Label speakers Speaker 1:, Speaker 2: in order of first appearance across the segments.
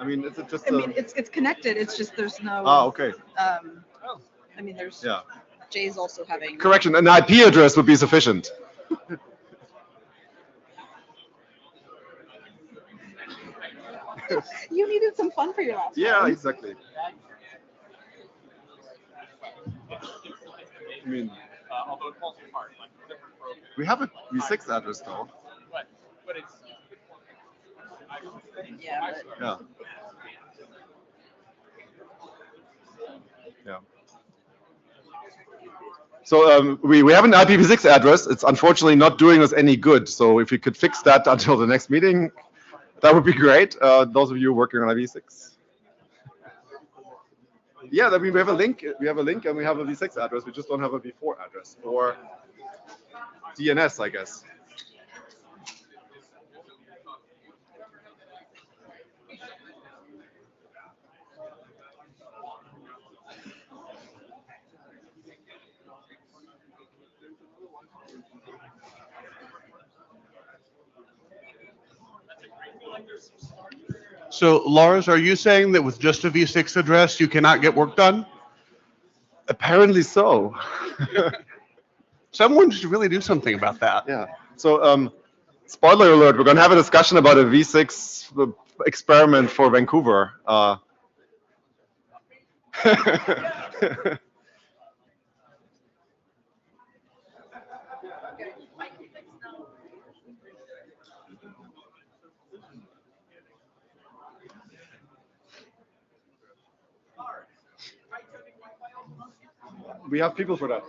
Speaker 1: I mean, is it just?
Speaker 2: I mean, it's connected. It's just there's no.
Speaker 1: Okay.
Speaker 2: I mean, there's.
Speaker 1: Yeah.
Speaker 2: Jay's also having.
Speaker 1: Correction. An IP address would be sufficient.
Speaker 2: You needed some fun for your last
Speaker 1: Yeah,
Speaker 2: one.
Speaker 1: exactly. I mean, we have a V6 address though.
Speaker 2: Yeah.
Speaker 1: Yeah. Yeah. So we have an IPv6 address. It's unfortunately not doing us any good. So if we could fix that until the next meeting, that would be great. Those of you working on IPv6. Yeah, I mean, we have a link. We have a link, and we have a V6 address. We just don't have a V4 address or DNS, I guess.
Speaker 3: So, Lars, are you saying that with just a V6 address, you cannot get work done?
Speaker 1: Apparently so.
Speaker 3: Someone should really do something about that.
Speaker 1: Yeah. So, spoiler alert, we're going to have a discussion about a V6 experiment for Vancouver. We have people for that.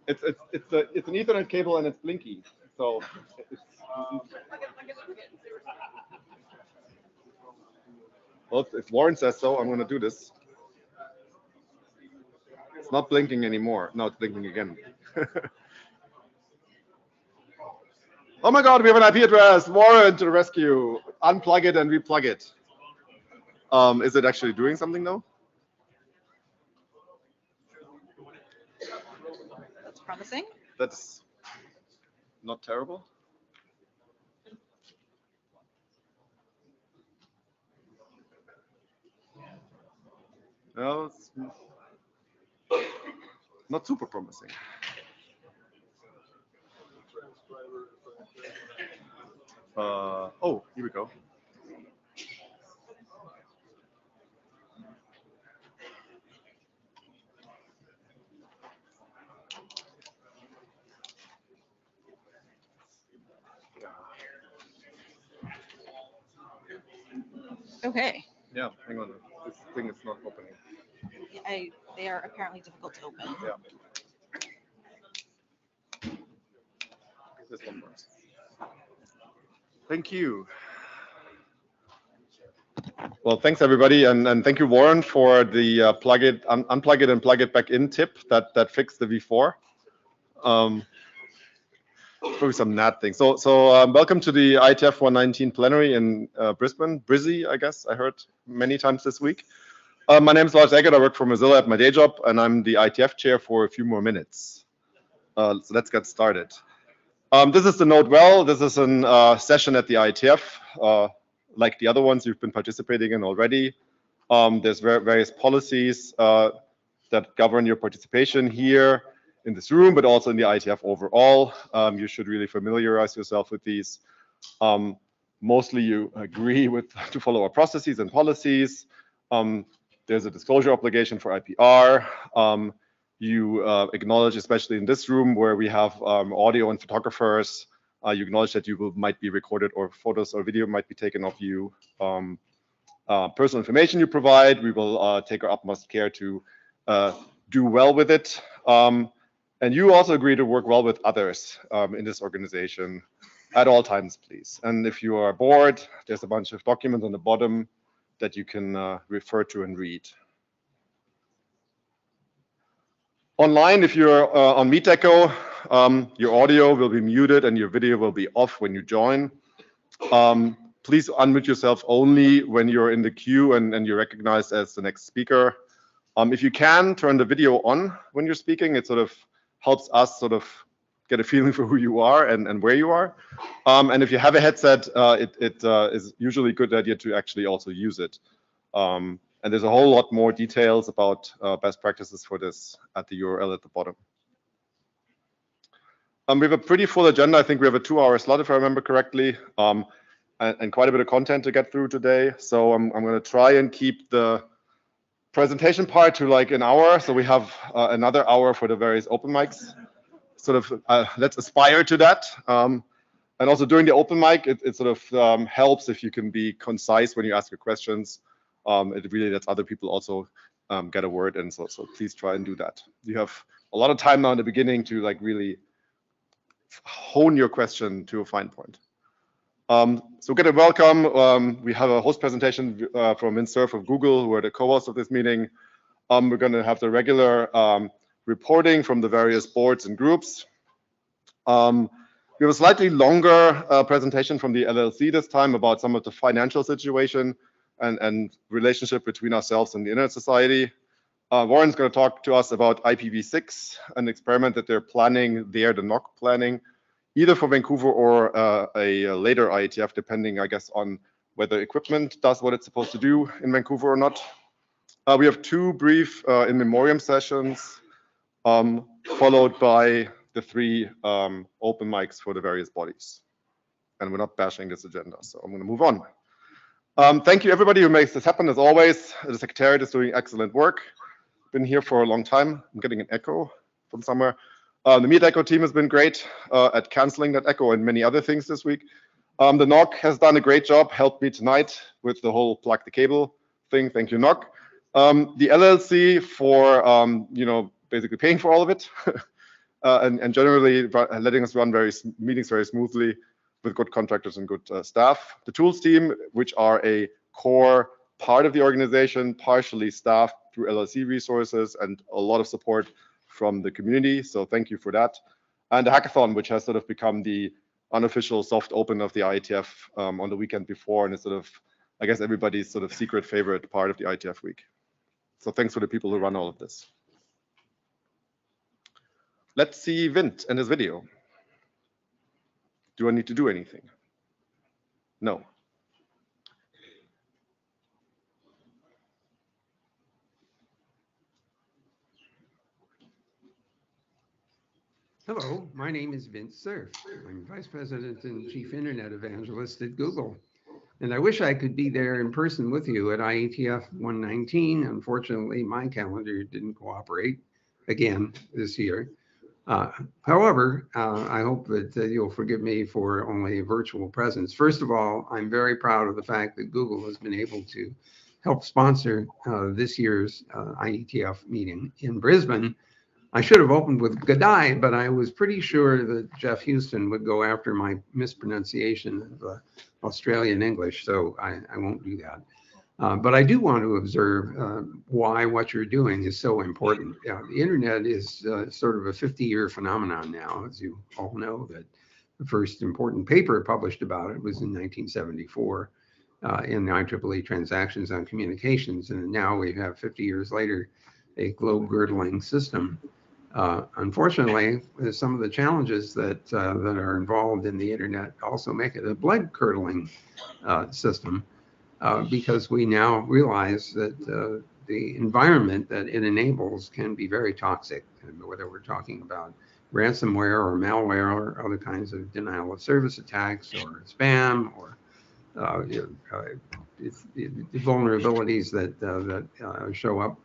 Speaker 1: It's an Ethernet cable and it's blinky. So well, if Warren says so, I'm going to do this. It's not blinking anymore. No, it's blinking again. Oh my God, we have an IP address. Warren to the rescue. Unplug it and replug it. Is it actually doing something though?
Speaker 2: That's promising.
Speaker 1: That's not terrible. No, it's not super promising. Oh, here we go.
Speaker 2: Okay.
Speaker 1: Yeah, hang on. This thing is not opening.
Speaker 2: They are apparently difficult to open.
Speaker 1: Yeah. This one works. Thank you. Well, thanks everybody, and thank you, Warren, for the unplug it and plug it back in tip that fixed the V4. Probably some NAT thing. So welcome to the IETF 119 plenary in Brisbane, Brizzy, I guess I heard many times this week. My name is Lars Eggert. I work for Mozilla at my day job, and I'm the IETF chair for a few more minutes. So let's get started. This is the Node Well. This is a session at the IETF, like the other ones you've been participating in already. There's various policies that govern your participation here in this room, but also in the IETF overall. You should really familiarize yourself with these. Mostly you agree to follow our processes and policies. There's a disclosure obligation for IPR. You acknowledge, especially in this room where we have audio and photographers, you acknowledge that you might be recorded or photos or video might be taken of you. Personal information you provide, we will take our utmost care to do well with it. And you also agree to work well with others in this organization at all times, please. And if you are bored, there's a bunch of documents on the bottom that you can refer to and read. Online, if you're on MeetEcho, your audio will be muted and your video will be off when you join. Please unmute yourself only when you're in the queue and you're recognized as the next speaker. If you can, turn the video on when you're speaking. It sort of helps us sort of get a feeling for who you are and where you are. And if you have a headset, it is usually a good idea to actually also use it. And there's a whole lot more details about best practices for this at the URL at the bottom. We have a pretty full agenda. I think we have a 2-hour slot, if I remember correctly, and quite a bit of content to get through today. So I'm going to try and keep the presentation part to like an hour. So we have another hour for the various open mics. Sort of let's aspire to that. And also during the open mic, it sort of helps if you can be concise when you ask your questions. It really lets other people also get a word in. So please try and do that. You have a lot of time now in the beginning to like really hone your question to a fine point. So get a welcome. We have a host presentation from Min Cerf of Google, who are the co-hosts of this meeting. We're going to have the regular reporting from the various boards and groups. We have a slightly longer presentation from the LLC this time about some of the financial situation and relationship between ourselves and the Internet Society. Warren's going to talk to us about IPv6, an experiment that they're planning there, the NOC planning, either for Vancouver or a later IETF, depending, I guess, on whether equipment does what it's supposed to do in Vancouver or not. We have 2 brief in memoriam sessions, followed by the 3 open mics for the various bodies. And we're not bashing this agenda, so I'm going to move on. Thank you, everybody who makes this happen. As always, the Secretariat is doing excellent work. Been here for a long time. I'm getting an echo from somewhere. The Meet Echo team has been great at canceling that echo and many other things this week. The NOC has done a great job, helped me tonight with the whole plug the cable thing. Thank you, NOC. The LLC for basically paying for all of it and generally letting us run meetings very smoothly with good contractors and good staff. The tools team, which are a core part of the organization, partially staffed through LLC resources and a lot of support from the community. So thank you for that. And the hackathon, which has sort of become the unofficial soft open of the IETF on the weekend before, and it's sort of, I guess, everybody's sort of secret favorite part of the IETF week. So thanks for the people who run all of this. Let's see Vint and his video. Do I need to do anything? No.
Speaker 4: Hello, my name is Vince Cerf. I'm Vice President and Chief Internet Evangelist at Google. And I wish I could be there in person with you at IETF 119. Unfortunately, my calendar didn't cooperate again this year. However, I hope that you'll forgive me for only a virtual presence. First of all, I'm very proud of the fact that Google has been able to help sponsor this year's IETF meeting in Brisbane. I should have opened with G'day, but I was pretty sure that Jeff Houston would go after my mispronunciation of Australian English, so I won't do that. But I do want to observe why what you're doing is so important. The internet is sort of a 50-year phenomenon now, as you all know, that the first important paper published about it was in 1974 in the IEEE Transactions on Communications, and now we have 50 years later a globe-girdling system. Unfortunately, some of the challenges that are involved in the internet also make it a blood-curdling system because we now realize that the environment that it enables can be very toxic, whether we're talking about ransomware or malware or other kinds of denial of service attacks or spam or vulnerabilities that show up.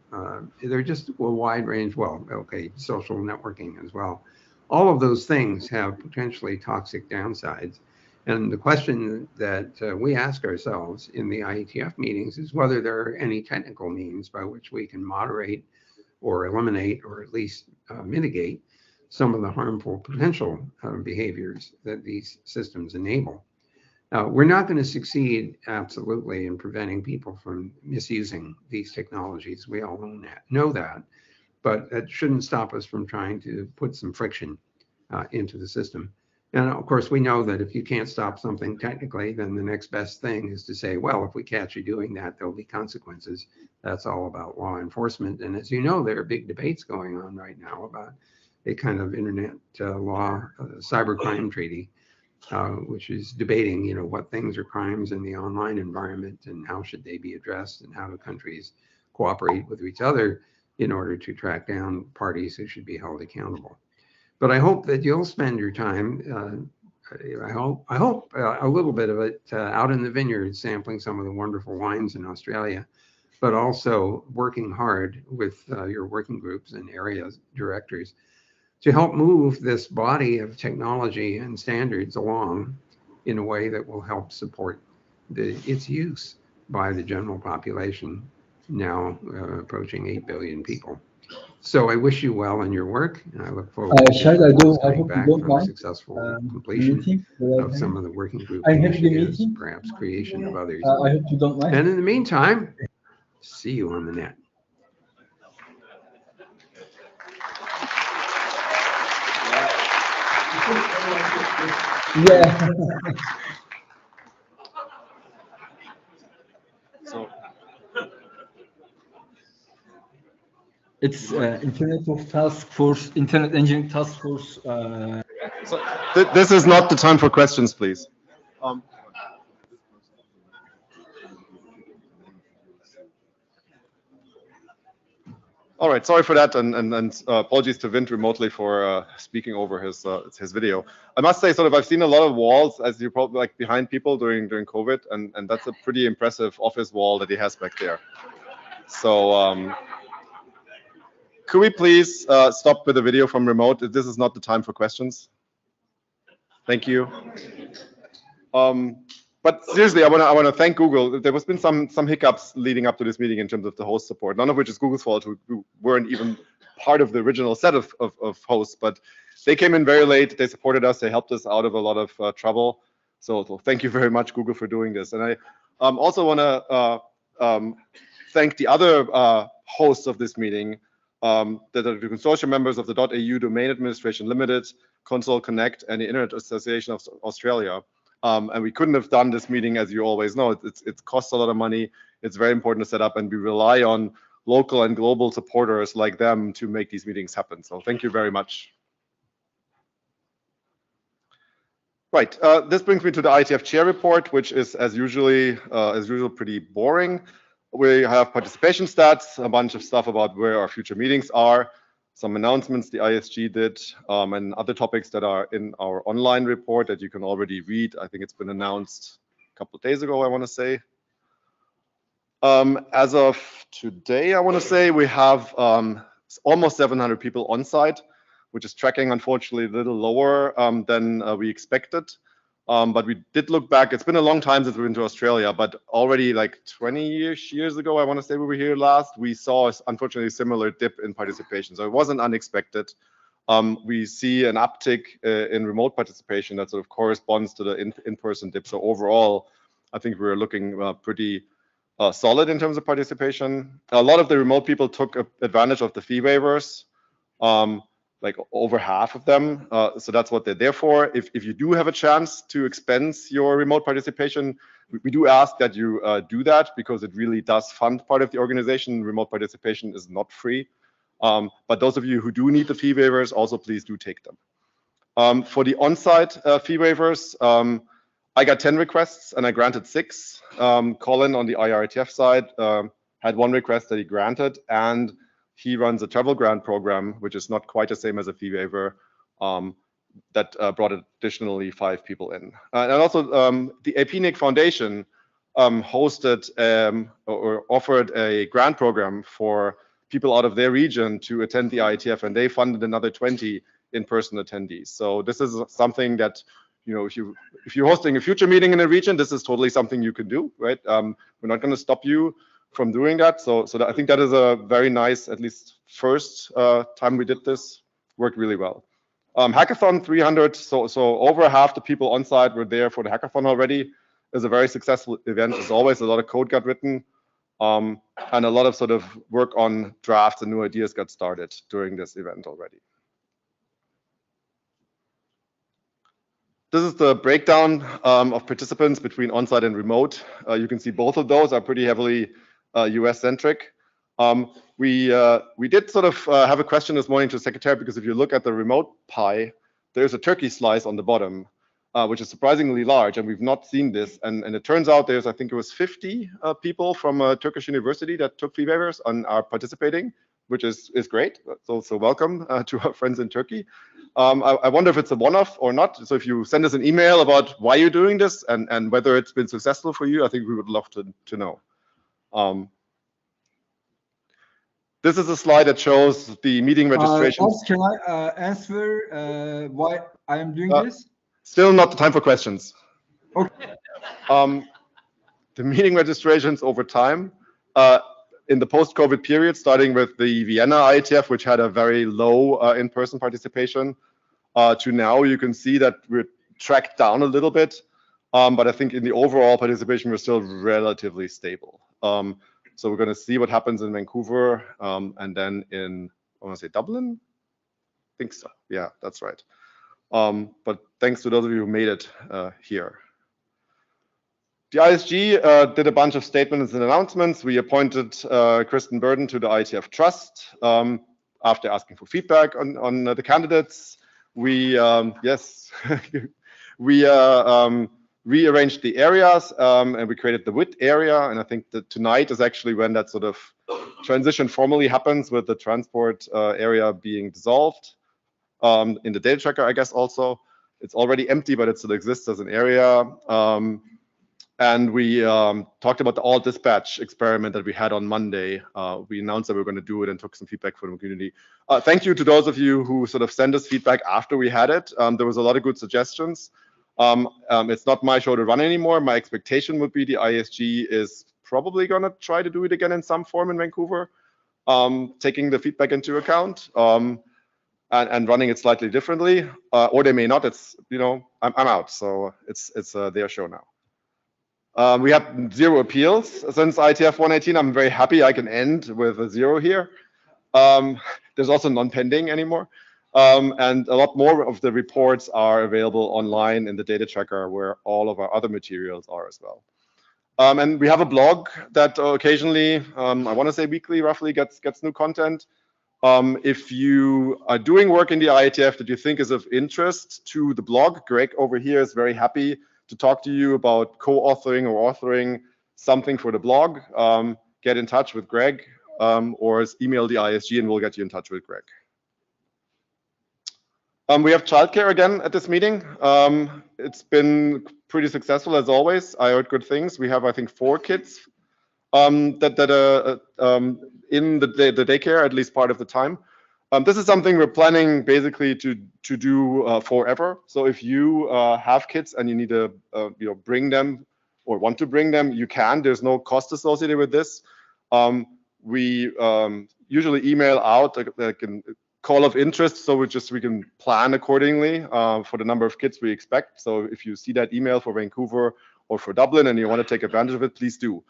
Speaker 4: They're just a wide range. Well, okay, social networking as well. All of those things have potentially toxic downsides. And the question that we ask ourselves in the IETF meetings is whether there are any technical means by which we can moderate or eliminate or at least mitigate some of the harmful potential behaviors that these systems enable. We're not going to succeed absolutely in preventing people from misusing these technologies. We all know that, but that shouldn't stop us from trying to put some friction into the system. And of course, we know that if you can't stop something technically, then the next best thing is to say, well, if we catch you doing that, there'll be consequences. That's all about law enforcement. And as you know, there are big debates going on right now about a kind of internet law, cybercrime treaty, which is debating, what things are crimes in the online environment and how should they be addressed and how do countries cooperate with each other in order to track down parties who should be held accountable. But I hope that you'll spend your time, I hope a little bit of it out in the vineyard, sampling some of the wonderful wines in Australia, but also working hard with your working groups and area directors to help move this body of technology and standards along in a way that will help support its use by the general population, now approaching 8 billion people. So I wish you well in your work, and I look forward to
Speaker 5: Shall I go? I
Speaker 4: coming
Speaker 5: hope you
Speaker 4: back
Speaker 5: don't
Speaker 4: from
Speaker 5: mind.
Speaker 4: successful completion
Speaker 5: Meeting that I
Speaker 4: of
Speaker 5: have.
Speaker 4: some of the working group
Speaker 5: I have the
Speaker 4: initiatives,
Speaker 5: meeting.
Speaker 4: perhaps creation of others.
Speaker 5: I hope you don't mind.
Speaker 4: And in the meantime, see you on the net.
Speaker 5: Yeah.
Speaker 1: So
Speaker 5: It's Internet Engineering Task Force.
Speaker 1: So this is not the time for questions, please. All right, sorry for that, and apologies to Vint remotely for speaking over his video. I must say, I've seen a lot of walls, as you probably like behind people during COVID, and that's a pretty impressive office wall that he has back there. So could we please stop with the video from remote? This is not the time for questions. Thank you. But seriously, I want to thank Google. There has been some hiccups leading up to this meeting in terms of the host support, none of which is Google's fault, who weren't even part of the original set of hosts, but they came in very late. They supported us. They helped us out of a lot of trouble. So thank you very much, Google, for doing this. And I also want to thank the other hosts of this meeting, that are the consortium members of the .au Domain Administration Limited, Console Connect, and the Internet Association of Australia. And we couldn't have done this meeting, as you always know. It costs a lot of money. It's very important to set up, and we rely on local and global supporters like them to make these meetings happen. So thank you very much. Right, this brings me to the IETF chair report, which is as usual pretty boring. We have participation stats, a bunch of stuff about where our future meetings are, some announcements the ISG did, and other topics that are in our online report that you can already read. I think it's been announced a couple of days ago, I want to say. As of today, I want to say we have almost 700 people on site, which is tracking, unfortunately, a little lower than we expected. But we did look back. It's been a long time since we've been to Australia, but already like 20 years ago, I want to say we were here last, we saw, unfortunately, a similar dip in participation. So it wasn't unexpected. We see an uptick in remote participation that sort of corresponds to the in-person dip. So overall, I think we're looking pretty solid in terms of participation. A lot of the remote people took advantage of the fee waivers. Like over half of them. So that's what they're there for. If you do have a chance to expense your remote participation, we do ask that you do that, because it really does fund part of the organization. Remote participation is not free. But those of you who do need the fee waivers, also please do take them. For the on-site fee waivers, I got 10 requests and I granted 6. Colin on the IETF side had 1 request that he granted, and he runs a travel grant program, which is not quite the same as a fee waiver, that brought additionally 5 people in. And also the APNIC Foundation hosted or offered a grant program for people out of their region to attend the IETF, and they funded another 20 in-person attendees. So this is something that, if you're hosting a future meeting in a region, this is totally something you can do, right? We're not going to stop you from doing that. So I think that is a very nice, at least first time we did this, worked really well. Hackathon 300, so over half the people on site were there for the hackathon already. It was a very successful event. As always, a lot of code got written, and a lot of sort of work on drafts and new ideas got started during this event already. This is the breakdown of participants between on-site and remote. You can see both of those are pretty heavily US-centric. We did sort of have a question this morning to the secretary, because if you look at the remote pie, there's a turkey slice on the bottom, which is surprisingly large, and we've not seen this. And it turns out there's, I think it was 50 people from a Turkish university that took fee waivers and are participating, which is great. So welcome to our friends in Turkey. I wonder if it's a one-off or not. So if you send us an email about why you're doing this and whether it's been successful for you, I think we would love to know. This is a slide that shows the meeting registrations.
Speaker 5: Can I answer why I am doing this?
Speaker 1: Still not the time for questions.
Speaker 5: Okay.
Speaker 1: The meeting registrations over time, in the post-COVID period, starting with the Vienna IETF, which had a very low in-person participation, to now, you can see that we're tracked down a little bit. But I think in the overall participation, we're still relatively stable. So we're going to see what happens in Vancouver, and then in, I want to say Dublin? I think so. Yeah, that's right. But thanks to those of you who made it here. The ISG did a bunch of statements and announcements. We appointed Kristen Burden to the IETF Trust after asking for feedback on the candidates. We, yes, we rearranged the areas, and we created the WIT area. And I think that tonight is actually when that sort of transition formally happens, with the transport area being dissolved. In the data tracker, I guess also. It's already empty, but it still exists as an area. And we talked about the all dispatch experiment that we had on Monday. We announced that we were going to do it and took some feedback from the community. Thank you to those of you who sort of sent us feedback after we had it. There was a lot of good suggestions. It's not my show to run anymore. My expectation would be the ISG is probably going to try to do it again in some form in Vancouver, taking the feedback into account. And running it slightly differently, or they may not. It's, you know, I'm out, so it's their show now. We have 0 appeals since IETF 118. I'm very happy I can end with a 0 here. There's also non-pending anymore, and a lot more of the reports are available online in the data tracker, where all of our other materials are as well. And we have a blog that occasionally, I want to say weekly, roughly gets new content. If you are doing work in the IETF that you think is of interest to the blog, Greg over here is very happy to talk to you about co-authoring or authoring something for the blog. Get in touch with Greg, or email the ISG and we'll get you in touch with Greg. We have childcare again at this meeting. It's been pretty successful as always. I heard good things. We have, I think, 4 kids in the daycare, at least part of the time. This is something we're planning basically to do forever. So if you have kids and you need to bring them or want to bring them, you can. There's no cost associated with this. We usually email out like a call of interest, so we can plan accordingly for the number of kids we expect. So if you see that email for Vancouver or for Dublin and you want to take advantage of it, please do.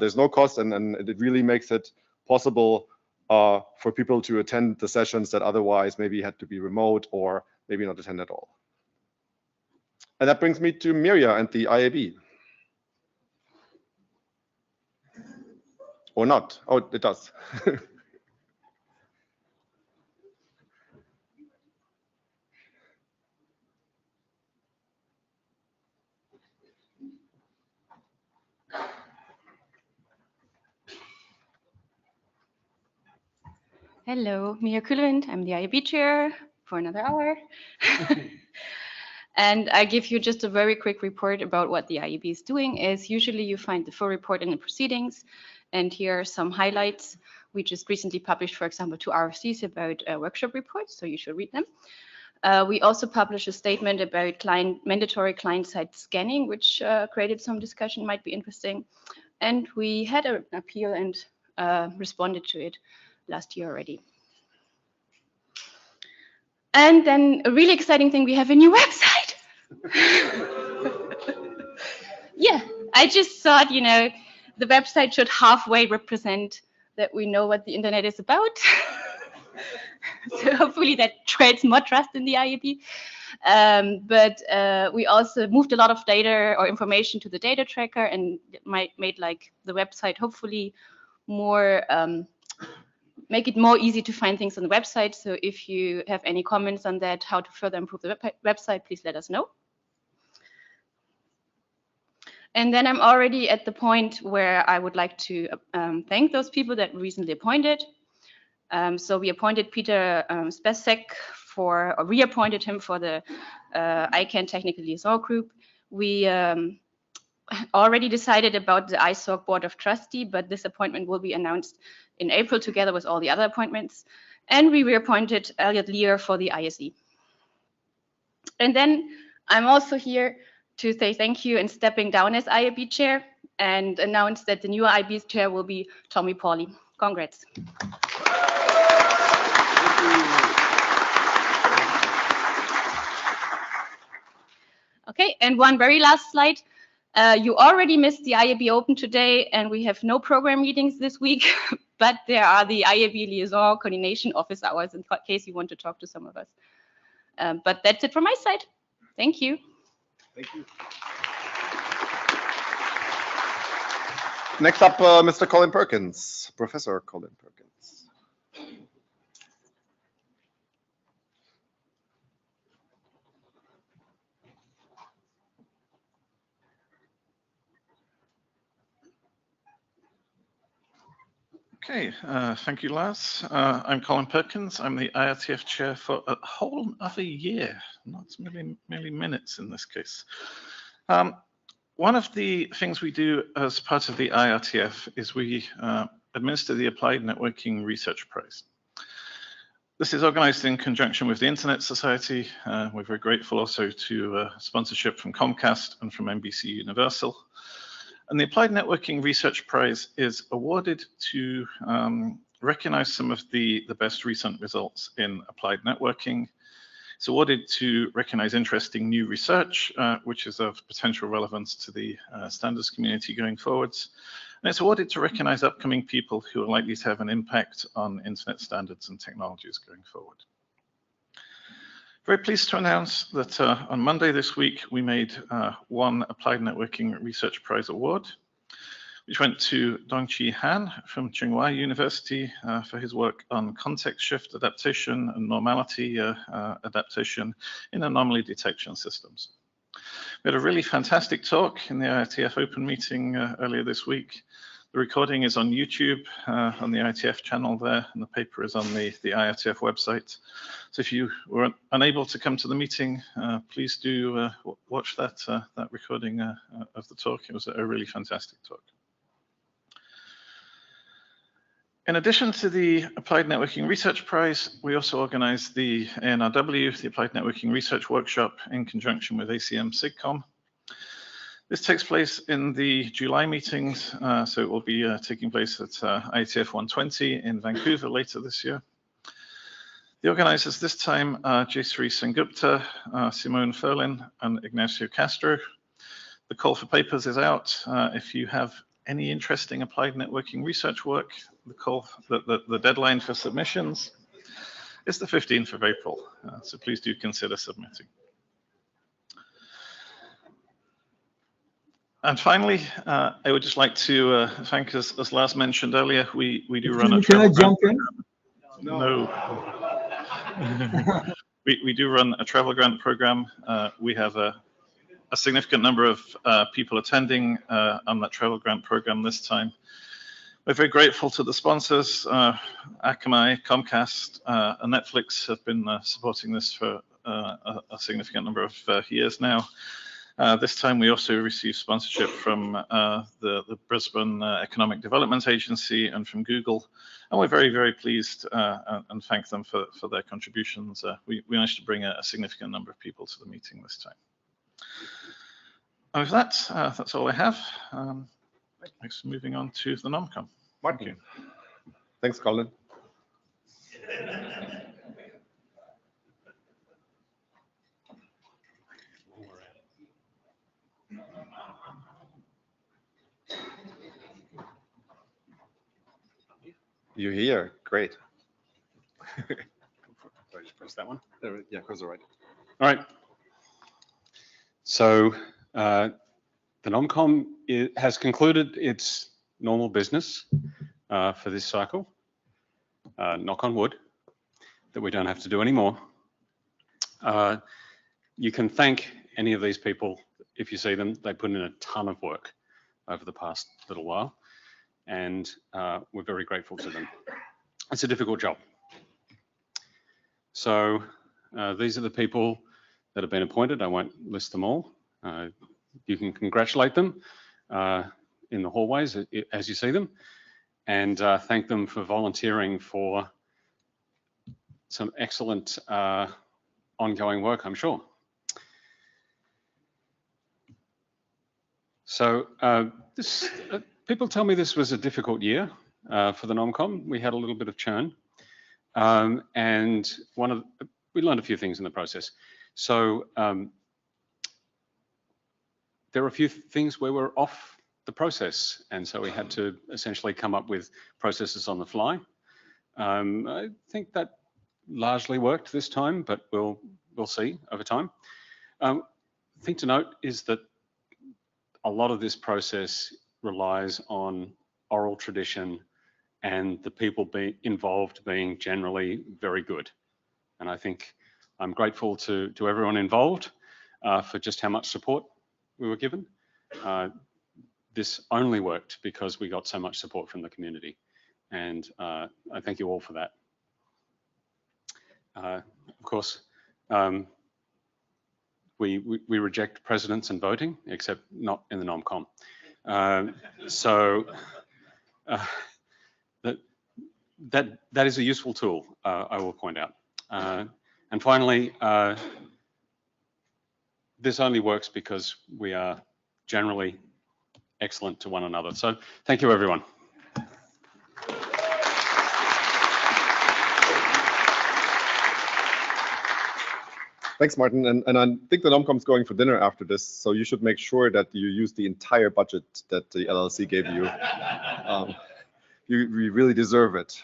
Speaker 1: There's no cost, and it really makes it possible for people to attend the sessions that otherwise maybe had to be remote or maybe not attend at all. And that brings me to Mirja and the IAB. Or not. Oh, it does.
Speaker 6: Hello, Mia Kuhlwind. I'm the IAB chair for another hour. And I give you just a very quick report about what the IAB is doing. Is usually you find the full report in the proceedings, and here are some highlights. We just recently published, for example, 2 RFCs about workshop reports, so you should read them. We also published a statement about mandatory client-side scanning, which created some discussion, might be interesting. And we had an appeal and responded to it last year already. And then a really exciting thing, we have a new website. Yeah, I just thought, the website should halfway represent that we know what the internet is about. So hopefully that creates more trust in the IAB. But we also moved a lot of data or information to the data tracker and made like the website hopefully more make it more easy to find things on the website. So if you have any comments on that, how to further improve the website, please let us know. And then I'm already at the point where I would like to thank those people that recently appointed. So we appointed Peter Spesek or reappointed him for the ICANN Technical Liaison Group. We already decided about the ISOC Board of Trustee, but this appointment will be announced in April together with all the other appointments. And we reappointed Elliot Lear for the ISE. And then I'm also here to say thank you and stepping down as IAB chair and announce that the new IAB chair will be Tommy Pauly. Congrats. Okay, and one very last slide. You already missed the IAB Open today, and we have no program meetings this week, but there are the IAB Liaison Coordination Office hours in case you want to talk to some of us. But that's it from my side. Thank you.
Speaker 1: Thank you. Next up, Mr. Colin Perkins, Professor Colin Perkins.
Speaker 7: Okay, thank you, Lars. I'm Colin Perkins. I'm the IETF chair for a whole other year, not merely minutes in this case. One of the things we do as part of the IETF is we administer the Applied Networking Research Prize. This is organized in conjunction with the Internet Society. We're very grateful also to sponsorship from Comcast and from NBC Universal. And the Applied Networking Research Prize is awarded to recognize some of the best recent results in applied networking. It's awarded to recognize interesting new research, which is of potential relevance to the standards community going forwards. And it's awarded to recognize upcoming people who are likely to have an impact on internet standards and technologies going forward. Very pleased to announce that on Monday this week, we made one Applied Networking Research Prize award, which went to Dongqi Han from Tsinghua University for his work on context shift adaptation and normality adaptation in anomaly detection systems. We had a really fantastic talk in the IETF Open meeting earlier this week. The recording is on YouTube on the IETF channel there, and the paper is on the IETF website. So if you were unable to come to the meeting, please do watch that recording of the talk. It was a really fantastic talk. In addition to the Applied Networking Research Prize, we also organized the ANRW, the Applied Networking Research Workshop, in conjunction with ACM SIGCOMM. This takes place in the July meetings, so it will be taking place at IETF 120 in Vancouver later this year. The organizers this time are Jayshree Sengupta, Simone Ferlin, and Ignacio Castro. The call for papers is out. If you have any interesting applied networking research work, the deadline for submissions is the 15th of April, so please do consider submitting. And finally, I would just like to thank, as Lars mentioned earlier, we do run a travel grant program. No. we do run a travel grant program. We have a significant number of people attending on that travel grant program this time. We're very grateful to the sponsors. Akamai, Comcast, and Netflix have been supporting this for a significant number of years now. This time we also received sponsorship from the Brisbane Economic Development Agency and from Google. And we're very, very pleased and thank them for their contributions. We managed to bring a significant number of people to the meeting this time. And with that, that's all I have. Thanks. Moving on to the NOMCOM.
Speaker 1: Thank you. Thanks, Colin. You're here. Great.
Speaker 8: Just press that one. There, yeah, goes all right.
Speaker 9: All right. So the NOMCOM has concluded its normal business for this cycle. knock on wood, that we don't have to do anymore. You can thank any of these people if you see them. They put in a ton of work over the past little while, and we're very grateful to them. It's a difficult job. So these are the people that have been appointed. I won't list them all. You can congratulate them in the hallways as you see them, and thank them for volunteering for some excellent ongoing work, I'm sure. So people tell me this was a difficult year for the NomCom. We had a little bit of churn, and we learned a few things in the process. So there were a few things where we're off the process, and so we had to essentially come up with processes on the fly. I think that largely worked this time, but we'll see over time. Thing to note is that a lot of this process relies on oral tradition and the people involved being generally very good. And I think I'm grateful to everyone involved for just how much support we were given. This only worked because we got so much support from the community. And I thank you all for that. Of course, we reject precedents and voting, except not in the NomCom. So that is a useful tool, I will point out. And finally, this only works because we are generally excellent to one another. So thank you, everyone.
Speaker 1: Thanks, Martin. And I think the NomCom is going for dinner after this, so you should make sure that you use the entire budget that the LLC gave you. You really deserve it.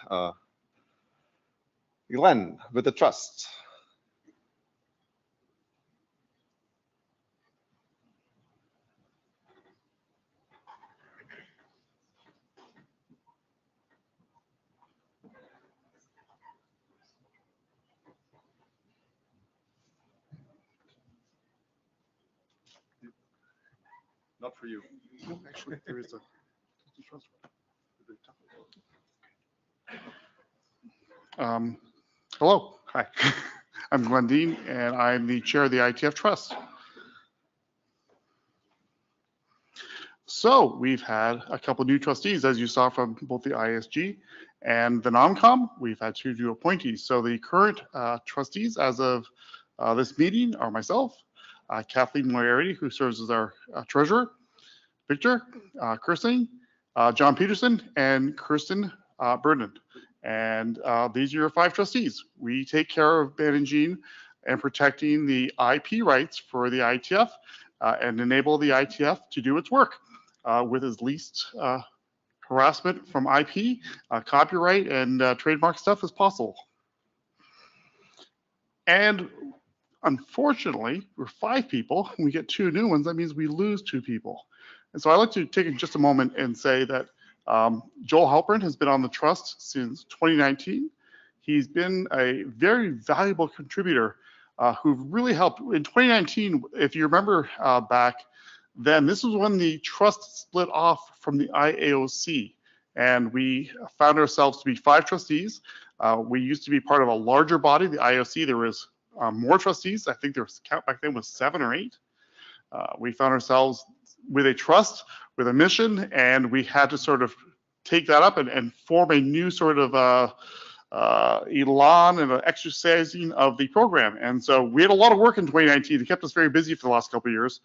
Speaker 1: Glenn, with the trust. Not for you.
Speaker 3: No, actually, there is a trust. Hello, hi. I'm Glenn Dean, and I'm the chair of the IETF Trust. So we've had a couple new trustees, as you saw from both the ISG and the NomCom. We've had 2 new appointees. So the current trustees as of this meeting are myself, Kathleen Moriarty, who serves as our treasurer, Victor Kirsing, John Peterson, and Kirsten Burnand. And these are your 5 trustees. We take care of managing and protecting the IP rights for the IETF and enable the IETF to do its work with as least harassment from IP, copyright, and trademark stuff as possible. And unfortunately, we're 5 people. We get 2 new ones. That means we lose 2 people. And so I'd like to take just a moment and say that Joel Halpern has been on the trust since 2019. He's been a very valuable contributor who really helped. In 2019, if you remember back then, this was when the trust split off from the IAOC. And we found ourselves to be 5 trustees. We used to be part of a larger body, the IOC. There was more trustees. I think there was count back then was 7 or 8. We found ourselves with a trust, with a mission, and we had to sort of take that up and form a new sort of elan and an exercising of the program. And so we had a lot of work in 2019. It kept us very busy for the last couple of years.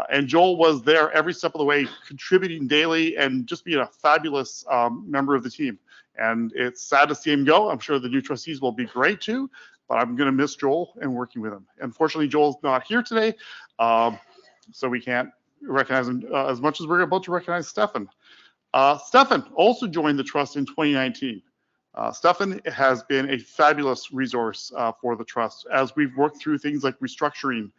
Speaker 3: And Joel was there every step of the way, contributing daily and just being a fabulous member of the team. And it's sad to see him go. I'm sure the new trustees will be great too, but I'm going to miss Joel and working with him. Unfortunately, Joel's not here today, so we can't recognize him as much as we're about to recognize Stefan. Stefan also joined the trust in 2019. Stefan has been a fabulous resource for the trust as we've worked through things like restructuring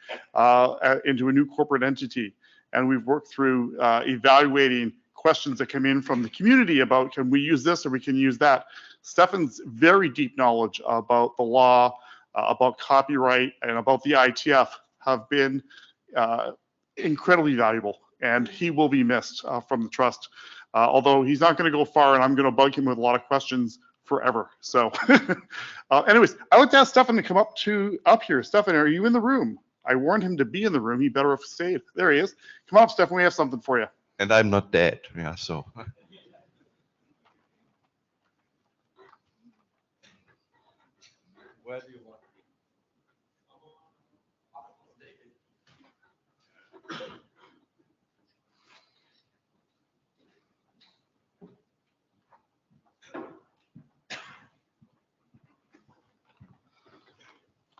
Speaker 3: into a new corporate entity, and we've worked through evaluating questions that come in from the community about, can we use this or we can use that? Stefan's very deep knowledge about the law, about copyright, and about the IETF have been incredibly valuable, and he will be missed from the trust. Although he's not going to go far, and I'm going to bug him with a lot of questions forever. So anyways, I would like to ask Stefan to come up here. Stefan, are you in the room? I warned him to be in the room. He better have stayed. There he is. Come on up, Stefan. We have something for you.
Speaker 10: And I'm not dead. Yeah, so. Where do you want?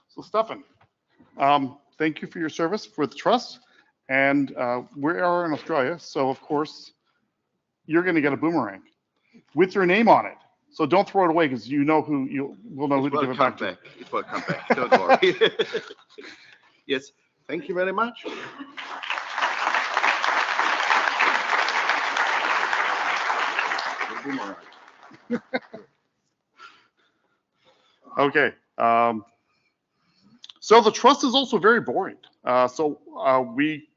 Speaker 3: So Stefan, thank you for your service for the trust. And we are in Australia, so of course, you're going to get a boomerang with your name on it. So don't throw it away, because you know who you will know who to give it back to.
Speaker 11: It will come back. Don't worry. Yes, thank you very much.
Speaker 3: Okay. So the trust is also very boring. We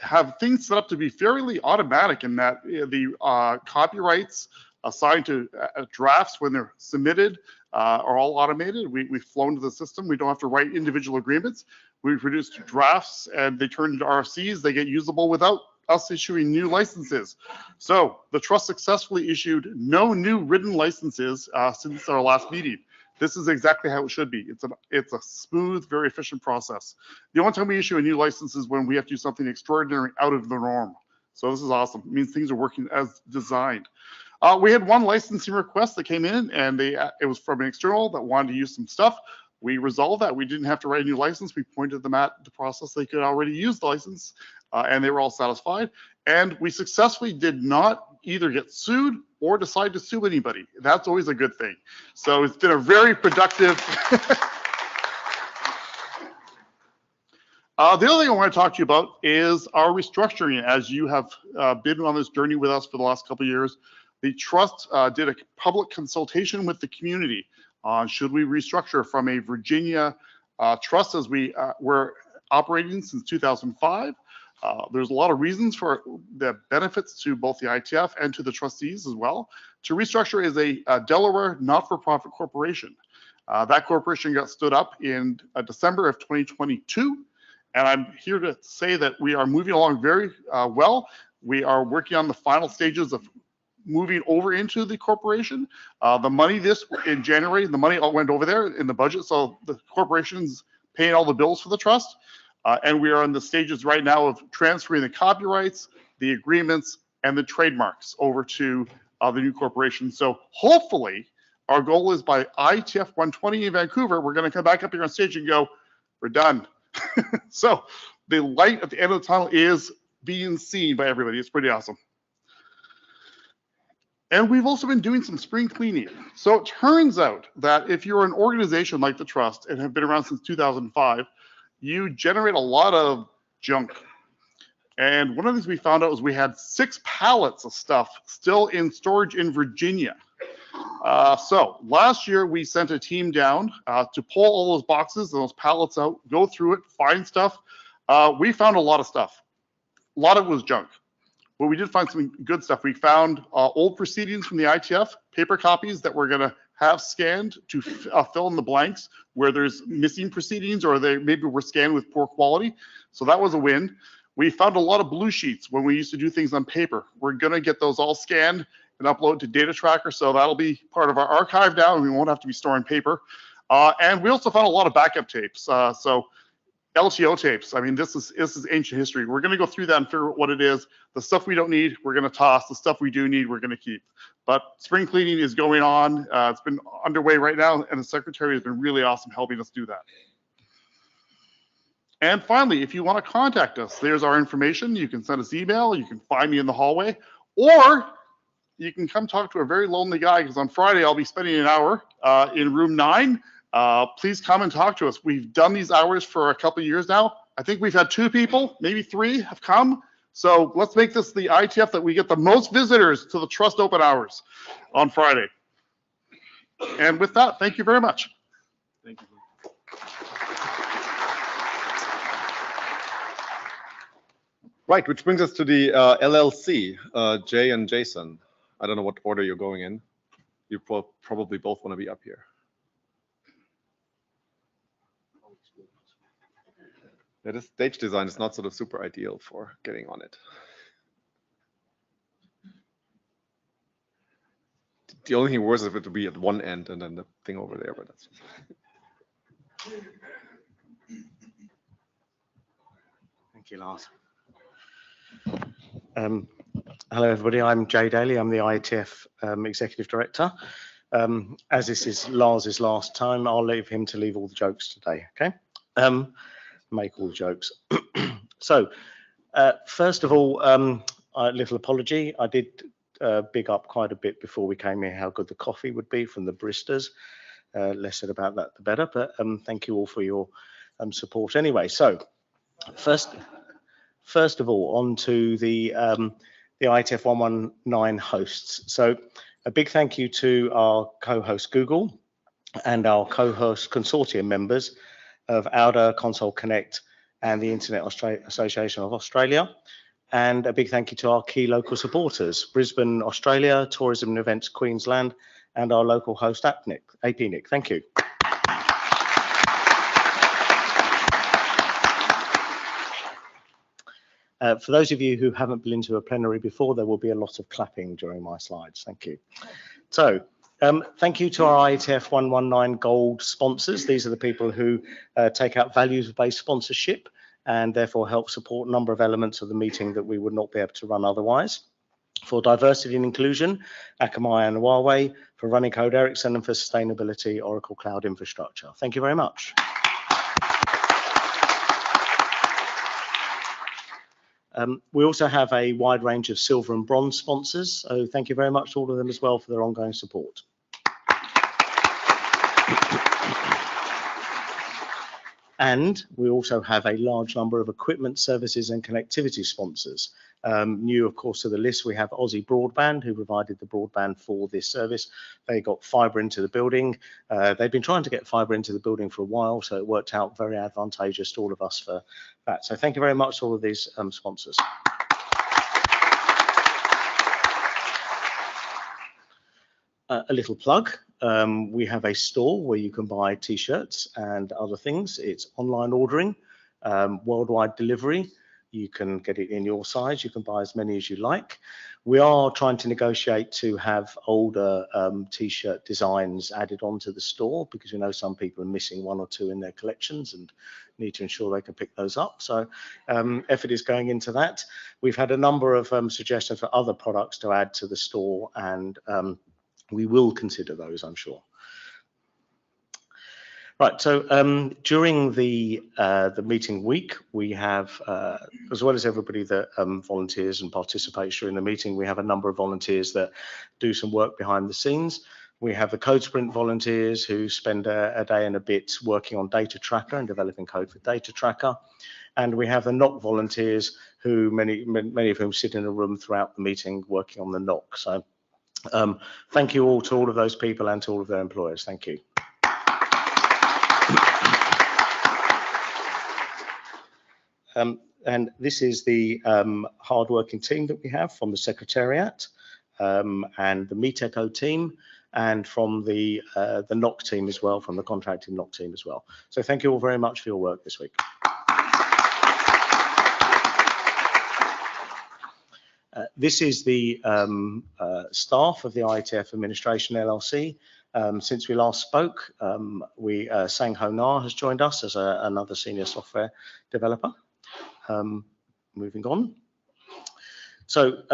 Speaker 3: have things set up to be fairly automatic in that the copyrights assigned to drafts when they're submitted are all automated. We've flown to the system. We don't have to write individual agreements. We produce drafts and they turn into RFCs. They get usable without us issuing new licenses. So the trust successfully issued no new written licenses since our last meeting. This is exactly how it should be. It's a smooth, very efficient process. The only time we issue a new license is when we have to do something extraordinary out of the norm. So this is awesome. It means things are working as designed. We had one licensing request that came in, and it was from an external that wanted to use some stuff. We resolved that. We didn't have to write a new license. We pointed them at the process. They could already use the license, and they were all satisfied. And we successfully did not either get sued or decide to sue anybody. That's always a good thing. So it's been a very productive. The other thing I want to talk to you about is our restructuring. As you have been on this journey with us for the last couple of years, the trust did a public consultation with the community on should we restructure from a Virginia trust as we were operating since 2005. There's a lot of reasons for the benefits to both the IETF and to the trustees as well. To restructure is a Delaware not-for-profit corporation. That corporation got stood up in December of 2022. And I'm here to say that we are moving along very well. We are working on the final stages of moving over into the corporation. The money in January, the money all went over there in the budget. So the corporation's paying all the bills for the trust. And we are in the stages right now of transferring the copyrights, the agreements, and the trademarks over to the new corporation. So hopefully, our goal is by IETF 120 in Vancouver, we're going to come back up here on stage and go, we're done. So the light at the end of the tunnel is being seen by everybody. It's pretty awesome. And we've also been doing some spring cleaning. So it turns out that if you're an organization like the Trust and have been around since 2005, you generate a lot of junk. And one of the things we found out was we had 6 pallets of stuff still in storage in Virginia. So last year we sent a team down to pull all those boxes and those pallets out, go through it, find stuff. We found a lot of stuff. A lot of it was junk. But we did find some good stuff. We found old proceedings from the IETF, paper copies that we're going to have scanned to fill in the blanks where there's missing proceedings or they maybe were scanned with poor quality. So that was a win. We found a lot of blue sheets when we used to do things on paper. We're going to get those all scanned and upload to Data Tracker. So that'll be part of our archive now, and we won't have to be storing paper. And we also found a lot of backup tapes. So LTO tapes. I mean, this is ancient history. We're going to go through that and figure out what it is. The stuff we don't need, we're going to toss. The stuff we do need, we're going to keep. But spring cleaning is going on. It's been underway right now, and the secretary has been really awesome helping us do that. And finally, if you want to contact us, there's our information. You can send us email. You can find me in the hallway, or you can come talk to a very lonely guy, because on Friday I'll be spending an hour in room 9. Please come and talk to us. We've done these hours for a couple of years now. I think we've had 2 people, maybe 3 have come. So let's make this the IETF that we get the most visitors to the Trust Open Hours on Friday. And with that, thank you very much.
Speaker 1: Thank you. Right, which brings us to the LLC, Jay and Jason. I don't know what order you're going in. You probably both want to be up here. Yeah, this stage design is not sort of super ideal for getting on it. The only thing worse is if it would be at one end and then the thing over there, but that's just...
Speaker 12: Thank you, Lars. Hello, everybody. I'm Jay Daly. I'm the IETF Executive Director. As this is Lars's last time, I'll leave him to leave all the jokes today, okay? Make all the jokes. So, first of all, a little apology. I did big up quite a bit before we came here how good the coffee would be from the baristas. Less said about that, the better, but thank you all for your support anyway. So, First of all, on to the IETF 119 hosts. So a big thank you to our co-host Google and our co-host consortium members of Outer Console Connect and the Internet Association of Australia. And a big thank you to our key local supporters, Brisbane, Australia, Tourism and Events Queensland, and our local host APNIC. Thank you. For those of you who haven't been to a plenary before, there will be a lot of clapping during my slides. Thank you. So, thank you to our IETF 119 Gold sponsors. These are the people who take out values-based sponsorship and therefore help support a number of elements of the meeting that we would not be able to run otherwise. For diversity and inclusion, Akamai and Huawei. For running code, Ericsson, and for sustainability, Oracle Cloud Infrastructure. Thank you very much. We also have a wide range of silver and bronze sponsors, so thank you very much to all of them as well for their ongoing support. And we also have a large number of equipment, services and connectivity sponsors. New, of course, to the list, we have Aussie Broadband, who provided the broadband for this service. They got fibre into the building. They've been trying to get fibre into the building for a while, so it worked out very advantageous to all of us for that. So thank you very much to all of these sponsors. A little plug. We have a store where you can buy T-shirts and other things. It's online ordering, worldwide delivery. You can get it in your size. You can buy as many as you like. We are trying to negotiate to have older T-shirt designs added onto the store because we know some people are missing one or two in their collections and need to ensure they can pick those up. So effort is going into that. We've had a number of suggestions for other products to add to the store, and we will consider those, I'm sure. Right, so during the meeting week, we have, as well as everybody that volunteers and participates during the meeting, we have a number of volunteers that do some work behind the scenes. We have the Code Sprint volunteers who spend a day and a bit working on Data Tracker and developing code for Data Tracker. And we have the NOC volunteers who many of whom sit in a room throughout the meeting working on the NOC. So thank you all to all of those people and to all of their employers. Thank you. And this is the hard-working team that we have from the Secretariat and the MeetEcho team, and from the NOC team as well, from the contracting NOC team as well. So thank you all very much for your work this week. This is the staff of the IETF Administration LLC. Since we last spoke, Sang Ho Na has joined us as another senior software developer. Moving on. So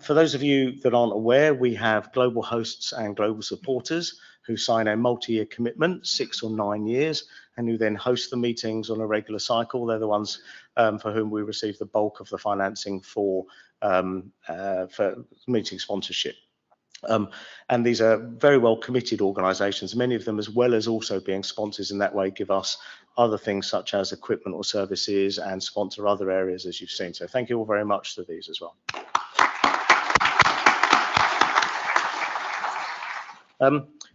Speaker 12: for those of you that aren't aware, we have global hosts and global supporters who sign a multi-year commitment, 6 or 9 years, and who then host the meetings on a regular cycle. They're the ones for whom we receive the bulk of the financing for meeting sponsorship. And these are very well committed organisations, many of them, as well as also being sponsors in that way, give us other things such as equipment or services and sponsor other areas, as you've seen. So thank you all very much to these as well.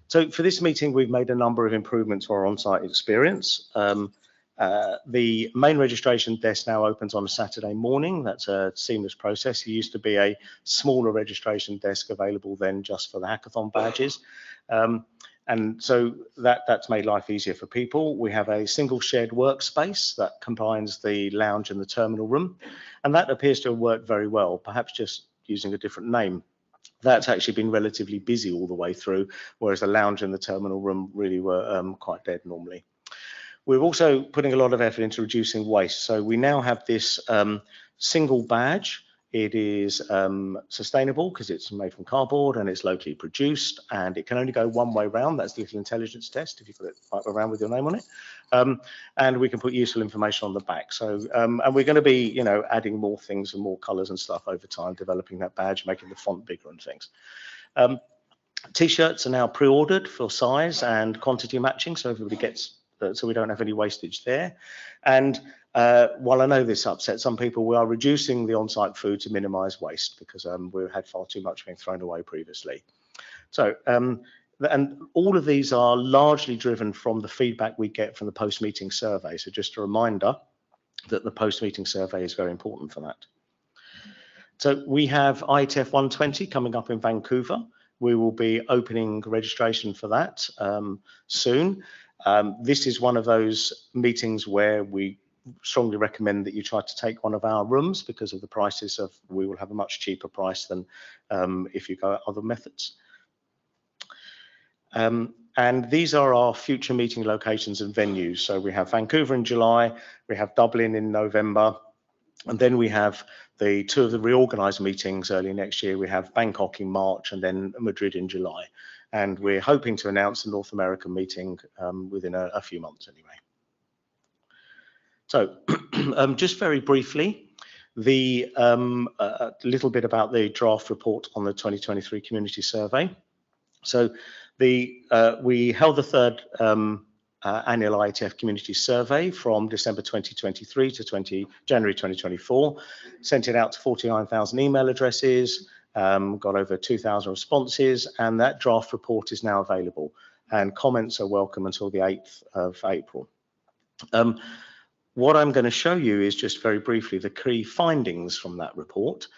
Speaker 12: So for this meeting, we've made a number of improvements to our on-site experience. The main registration desk now opens on a Saturday morning. That's a seamless process. There used to be a smaller registration desk available then just for the hackathon badges. And so that's made life easier for people. We have a single shared workspace that combines the lounge and the terminal room. And that appears to have worked very well, perhaps just using a different name. That's actually been relatively busy all the way through, whereas the lounge and the terminal room really were quite dead normally. We're also putting a lot of effort into reducing waste. So we now have this single badge. It is sustainable because it's made from cardboard and it's locally produced, and it can only go one way round. That's the little intelligence test if you've got it right around with your name on it. And we can put useful information on the back. So and we're going to be, you know, adding more things and more colors and stuff over time, developing that badge, making the font bigger and things. T-shirts are now pre-ordered for size and quantity matching, so everybody gets, so we don't have any wastage there. And while I know this upsets some people, we are reducing the on-site food to minimize waste because we had far too much being thrown away previously. So, and all of these are largely driven from the feedback we get from the post-meeting survey. So just a reminder that the post-meeting survey is very important for that. So we have IETF 120 coming up in Vancouver. We will be opening registration for that soon. This is one of those meetings where we strongly recommend that you try to take one of our rooms because of the prices of, we will have a much cheaper price than if you go other methods. And these are our future meeting locations and venues. So we have Vancouver in July, we have Dublin in November, and then we have the two of the reorganized meetings early next year. We have Bangkok in March and then Madrid in July. And we're hoping to announce the North American meeting within a few months anyway. So just very briefly, the a little bit about the draft report on the 2023 community survey. So we held the third annual IETF community survey from December 2023 to January 2024, sent it out to 49,000 email addresses, got over 2,000 responses, and that draft report is now available, and comments are welcome until the 8th of April. What I'm going to show you is just very briefly the key findings from that report.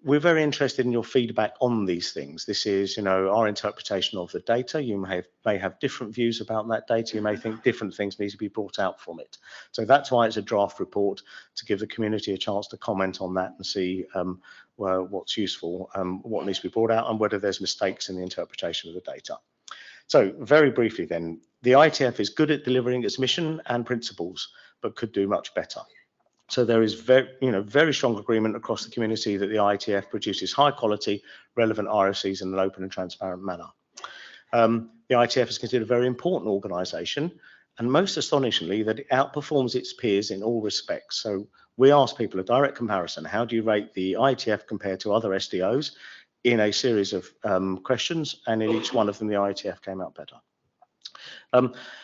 Speaker 12: We're very interested in your feedback on these things. This is, you know, our interpretation of the data. You may have different views about that data. You may think different things need to be brought out from it. So that's why it's a draft report, to give the community a chance to comment on that and see well, what's useful, what needs to be brought out, and whether there's mistakes in the interpretation of the data. So very briefly then, the IETF is good at delivering its mission and principles, but could do much better. So there is very strong agreement across the community that the IETF produces high quality, relevant RFCs in an open and transparent manner. The IETF is considered a very important organisation, and most astonishingly that it outperforms its peers in all respects. So we asked people a direct comparison. How do you rate the IETF compared to other SDOs in a series of questions, and in each one of them the IETF came out better.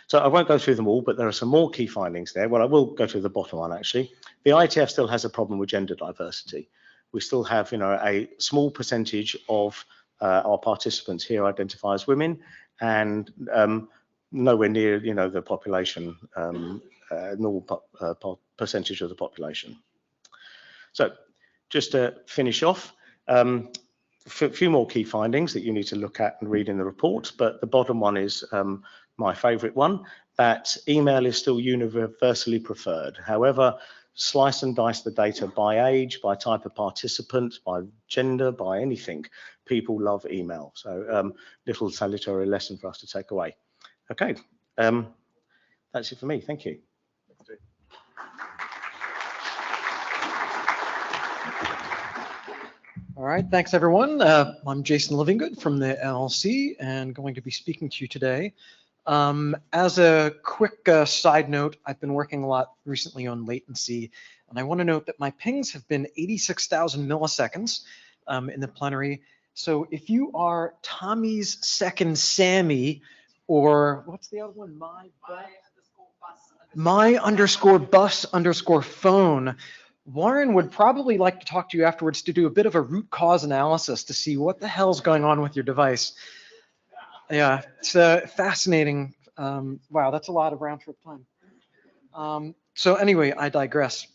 Speaker 12: So I won't go through them all, but there are some more key findings there. Well, I will go through the bottom one actually. The IETF still has a problem with gender diversity. We still have, you know, a small percentage of our participants here identify as women, and nowhere near, you know, the population, normal percentage of the population. So just to finish off, a few more key findings that you need to look at and read in the report, but the bottom one is my favorite one, that email is still universally preferred. However, slice and dice the data by age, by type of participant, by gender, by anything, people love email. So little salutary lesson for us to take away. Okay, that's it for me. Thank you.
Speaker 13: All right, thanks everyone. I'm Jason Livingood from the LLC and going to be speaking to you today. As a quick side note, I've been working a lot recently on latency, and I want to note that my pings have been 86,000 milliseconds in the plenary. So if you are Tommy's second Sammy, or what's the other one? My_bus_phone. Warren would probably like to talk to you afterwards to do a bit of a root cause analysis to see what the hell's going on with your device. Yeah, it's fascinating. Wow, that's a lot of round trip time. So anyway, I digress.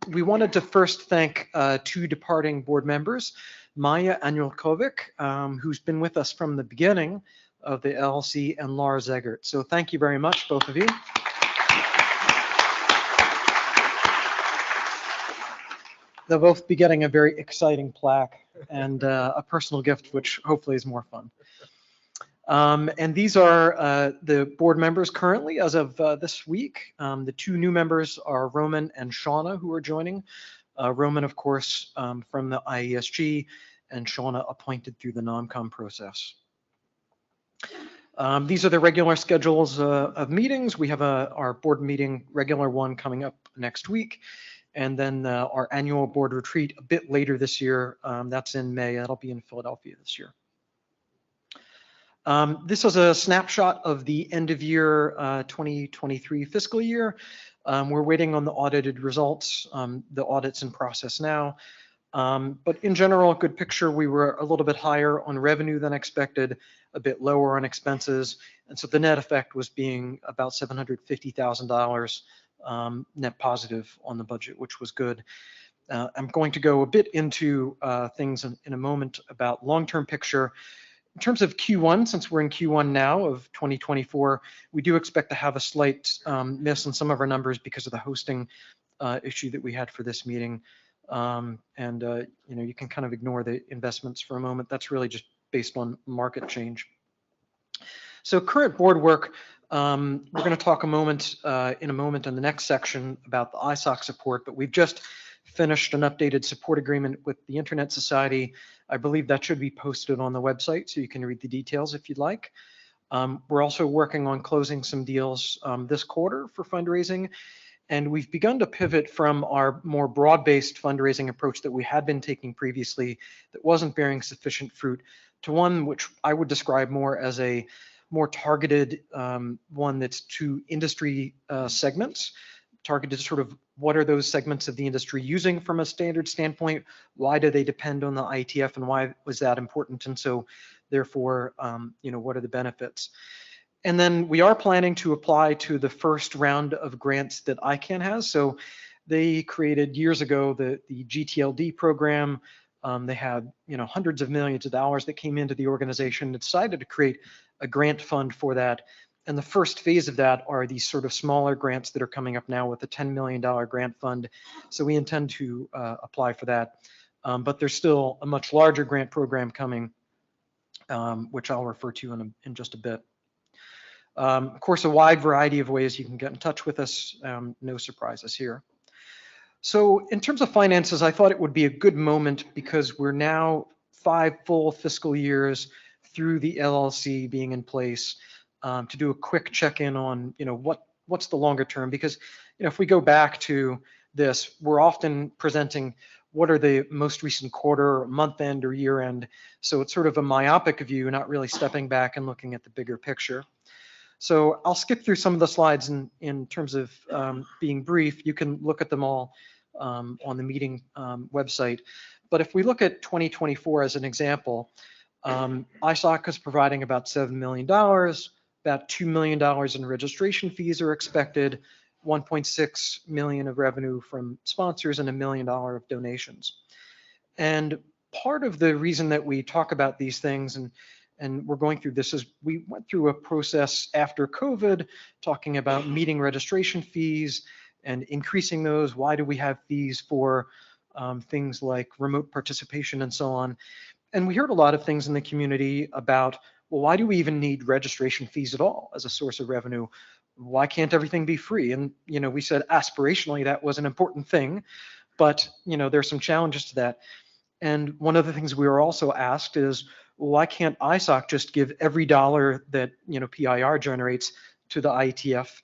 Speaker 13: We wanted to first thank 2 departing board members, Maya Anulkovic, who's been with us from the beginning of the LLC, and Lars Eggert. So thank you very much, both of you. They'll both be getting a very exciting plaque and a personal gift, which hopefully is more fun. And these are the board members currently as of this week. The 2 new members are Roman and Shauna, who are joining. Roman, of course, from the IESG, and Shauna appointed through the NOMCOM process. These are the regular schedules of meetings. We have our board meeting, regular one, coming up next week. And then our annual board retreat a bit later this year. That's in May. That'll be in Philadelphia this year. This is a snapshot of the end of year 2023 fiscal year. We're waiting on the audited results. The audit's in process now. But in general, good picture. We were a little bit higher on revenue than expected, a bit lower on expenses. And so the net effect was being about $750,000 net positive on the budget, which was good. I'm going to go a bit into things in a moment about long-term picture. In terms of Q1, since we're in Q1 now of 2024, we do expect to have a slight miss on some of our numbers because of the hosting issue that we had for this meeting. You know, you can kind of ignore the investments for a moment. That's really just based on market change. So current board work, we're going to talk in a moment in the next section about the ISOC support, but we've just finished an updated support agreement with the Internet Society. I believe that should be posted on the website, so you can read the details if you'd like. We're also working on closing some deals this quarter for fundraising, and we've begun to pivot from our more broad-based fundraising approach that we had been taking previously that wasn't bearing sufficient fruit to one which I would describe more as a more targeted one that's to industry segments, targeted sort of what are those segments of the industry using from a standard standpoint, why do they depend on the IETF, and why was that important, and so therefore, you know, what are the benefits? And then we are planning to apply to the first round of grants that ICANN has. So they created years ago the GTLD program. They had, you know, hundreds of millions of dollars that came into the organization, decided to create a grant fund for that. And the first phase of that are these sort of smaller grants that are coming up now with a $10 million grant fund. So we intend to apply for that. But there's still a much larger grant program coming, which I'll refer to in just a bit. Of course, a wide variety of ways you can get in touch with us. No surprises here. So in terms of finances, I thought it would be a good moment because we're now 5 full fiscal years through the LLC being in place to do a quick check-in on, you know, what's the longer term, because, you know, if we go back to this, we're often presenting what are the most recent quarter, month end, or year end. So it's sort of a myopic view, not really stepping back and looking at the bigger picture. So I'll skip through some of the slides in terms of being brief. You can look at them all on the meeting website. But if we look at 2024 as an example, ISOC is providing about $7 million, about $2 million in registration fees are expected, 1.6 million of revenue from sponsors, and $1 million of donations. And part of the reason that we talk about these things and we're going through this is we went through a process after COVID talking about meeting registration fees and increasing those. Why do we have fees for things like remote participation and so on? And we heard a lot of things in the community about, well, why do we even need registration fees at all as a source of revenue? Why can't everything be free? And, you know, we said aspirationally that was an important thing, but, you know, there's some challenges to that. And one of the things we were also asked is, well, why can't ISOC just give every dollar that, you know, PIR generates to the IETF?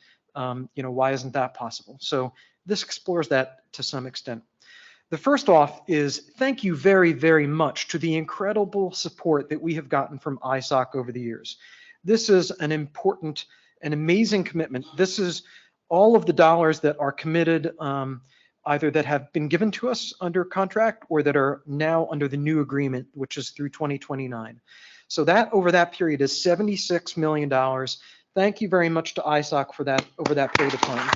Speaker 13: You know, why isn't that possible? So this explores that to some extent. The first off is thank you very, very much to the incredible support that we have gotten from ISOC over the years. This is an important and amazing commitment. This is all of the dollars that are committed, either that have been given to us under contract or that are now under the new agreement, which is through 2029. So that over that period is $76 million. Thank you very much to ISOC for that over that period of time.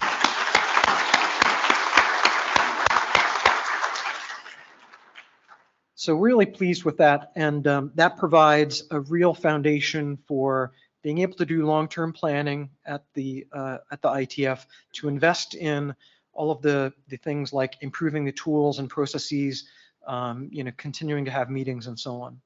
Speaker 13: So really pleased with that, and that provides a real foundation for being able to do long-term planning at the IETF to invest in all of the things like improving the tools and processes, continuing to have meetings and so on.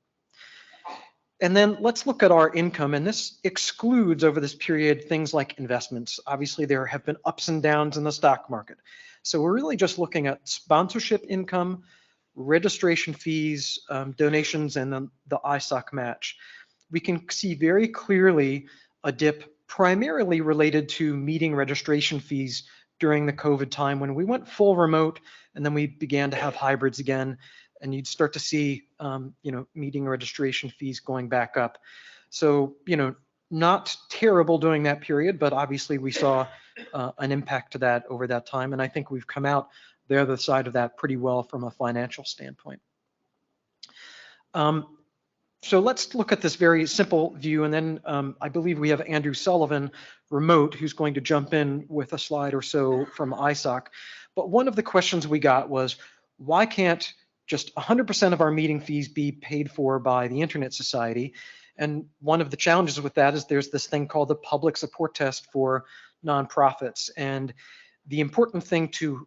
Speaker 13: And then let's look at our income, and this excludes over this period things like investments. Obviously, there have been ups and downs in the stock market. So we're really just looking at sponsorship income, registration fees, donations, and then the ISOC match. We can see very clearly a dip primarily related to meeting registration fees during the COVID time when we went full remote, and then we began to have hybrids again, and you'd start to see, meeting registration fees going back up. So, not terrible during that period, but obviously we saw an impact to that over that time, and I think we've come out the other side of that pretty well from a financial standpoint. So let's look at this very simple view, and then I believe we have Andrew Sullivan remote who's going to jump in with a slide or so from ISOC. But one of the questions we got was, why can't just 100% of our meeting fees be paid for by the Internet Society? And one of the challenges with that is there's this thing called the public support test for nonprofits. And the important thing to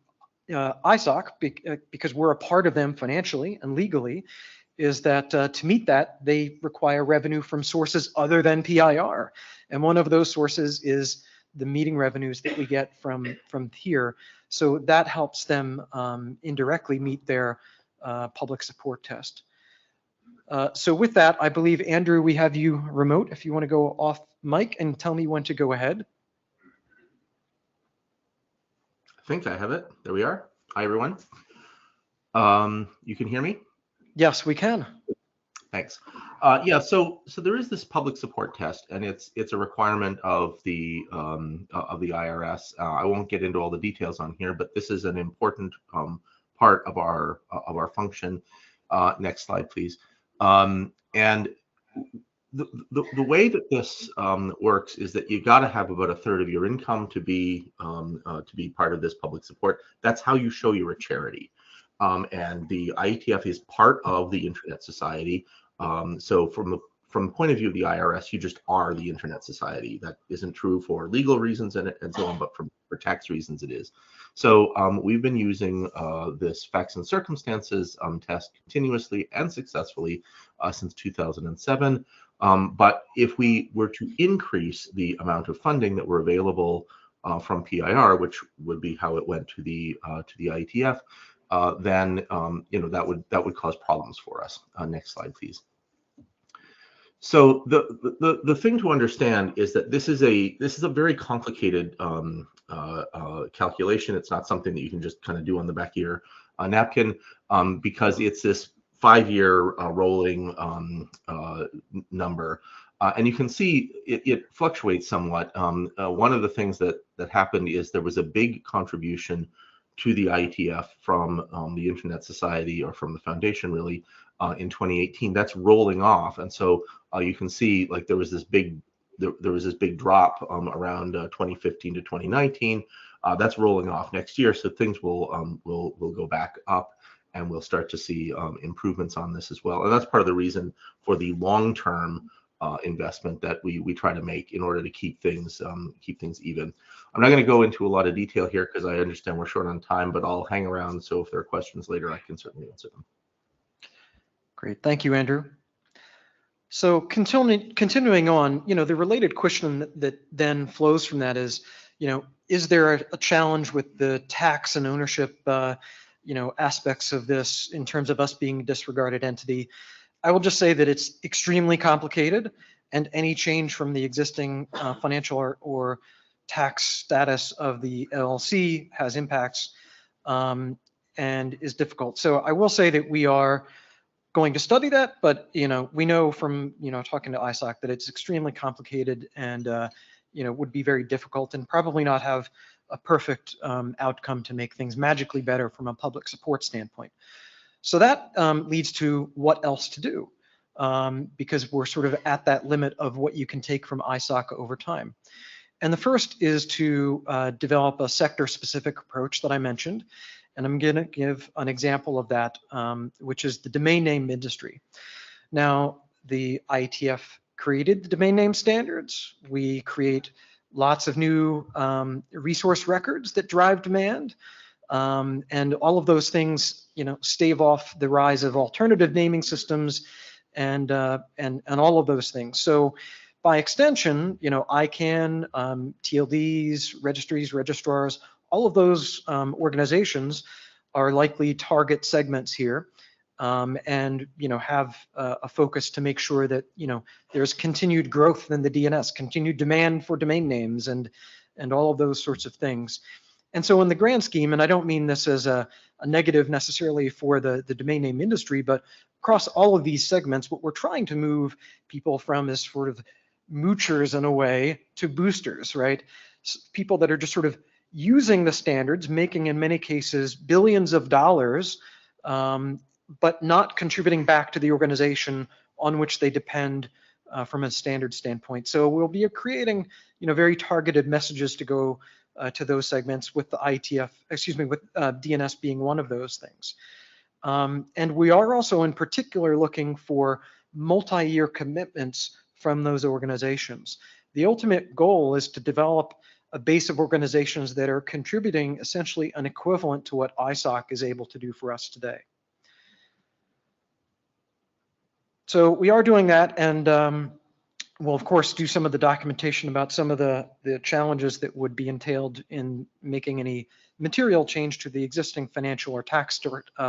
Speaker 13: ISOC, because we're a part of them financially and legally, is that to meet that, they require revenue from sources other than PIR. And one of those sources is the meeting revenues that we get from here. So that helps them indirectly meet their public support test. So with that, I believe, Andrew, we have you remote. If you want to go off mic and tell me when to go ahead.
Speaker 14: I think I have it. There we are. Hi, everyone. You can hear me?
Speaker 13: Yes, we can.
Speaker 14: Thanks. Yeah, so there is this public support test, and it's a requirement of the IRS. I won't get into all the details on here, but this is an important part of our function. Next slide, please. And the way that this works is that you got to have about 1/3 of your income to be part of this public support. That's how you show you're a charity. And the IETF is part of the Internet Society. So from the point of view of the IRS, you just are the Internet Society. That isn't true for legal reasons and so on, but for tax reasons it is. So we've been using this facts and circumstances test continuously and successfully since 2007. But if we were to increase the amount of funding that were available from PIR, which would be how it went to the IETF, then that would cause problems for us. Next slide, please. So the thing to understand is that this is a very complicated calculation. It's not something that you can just kind of do on the back of your napkin because it's this 5-year rolling number. And you can see it fluctuates somewhat. One of the things that happened is there was a big contribution to the IETF from the Internet Society, or from the foundation really, in 2018. That's rolling off, and so you can see like there was this big drop around 2015 to 2019. That's rolling off next year, so things will go back up, and we'll start to see improvements on this as well. And that's part of the reason for the long-term investment that we try to make in order to keep things even. I'm not going to go into a lot of detail here because I understand we're short on time, but I'll hang around, so if there are questions later, I can certainly answer them.
Speaker 13: Great, thank you, Andrew. So continuing on, the related question that then flows from that is, is there a challenge with the tax and ownership, aspects of this in terms of us being a disregarded entity? I will just say that it's extremely complicated, and any change from the existing financial or tax status of the LLC has impacts. and is difficult. So I will say that we are going to study that, but we know from talking to ISOC that it's extremely complicated and would be very difficult and probably not have a perfect outcome to make things magically better from a public support standpoint. So that leads to what else to do, because we're sort of at that limit of what you can take from ISOC over time. And the first is to develop a sector-specific approach that I mentioned. And I'm going to give an example of that, which is the domain name industry. Now, the IETF created the domain name standards. We create lots of new resource records that drive demand. And all of those things, stave off the rise of alternative naming systems and all of those things. So by extension, ICANN, TLDs, registries, registrars, all of those organizations are likely target segments here, and have a focus to make sure that there's continued growth in the DNS, continued demand for domain names, and all of those sorts of things. And so in the grand scheme, and I don't mean this as a negative necessarily for the domain name industry, but across all of these segments, what we're trying to move people from is sort of moochers in a way to boosters, right? People that are just sort of using the standards, making in many cases billions of dollars, but not contributing back to the organization on which they depend from a standard standpoint. So we'll be creating, very targeted messages to go to those segments with the IETF, with DNS being one of those things. And we are also in particular looking for multi-year commitments from those organizations. The ultimate goal is to develop a base of organizations that are contributing essentially an equivalent to what ISOC is able to do for us today. So we are doing that, and we'll of course do some of the documentation about some of the challenges that would be entailed in making any material change to the existing financial or tax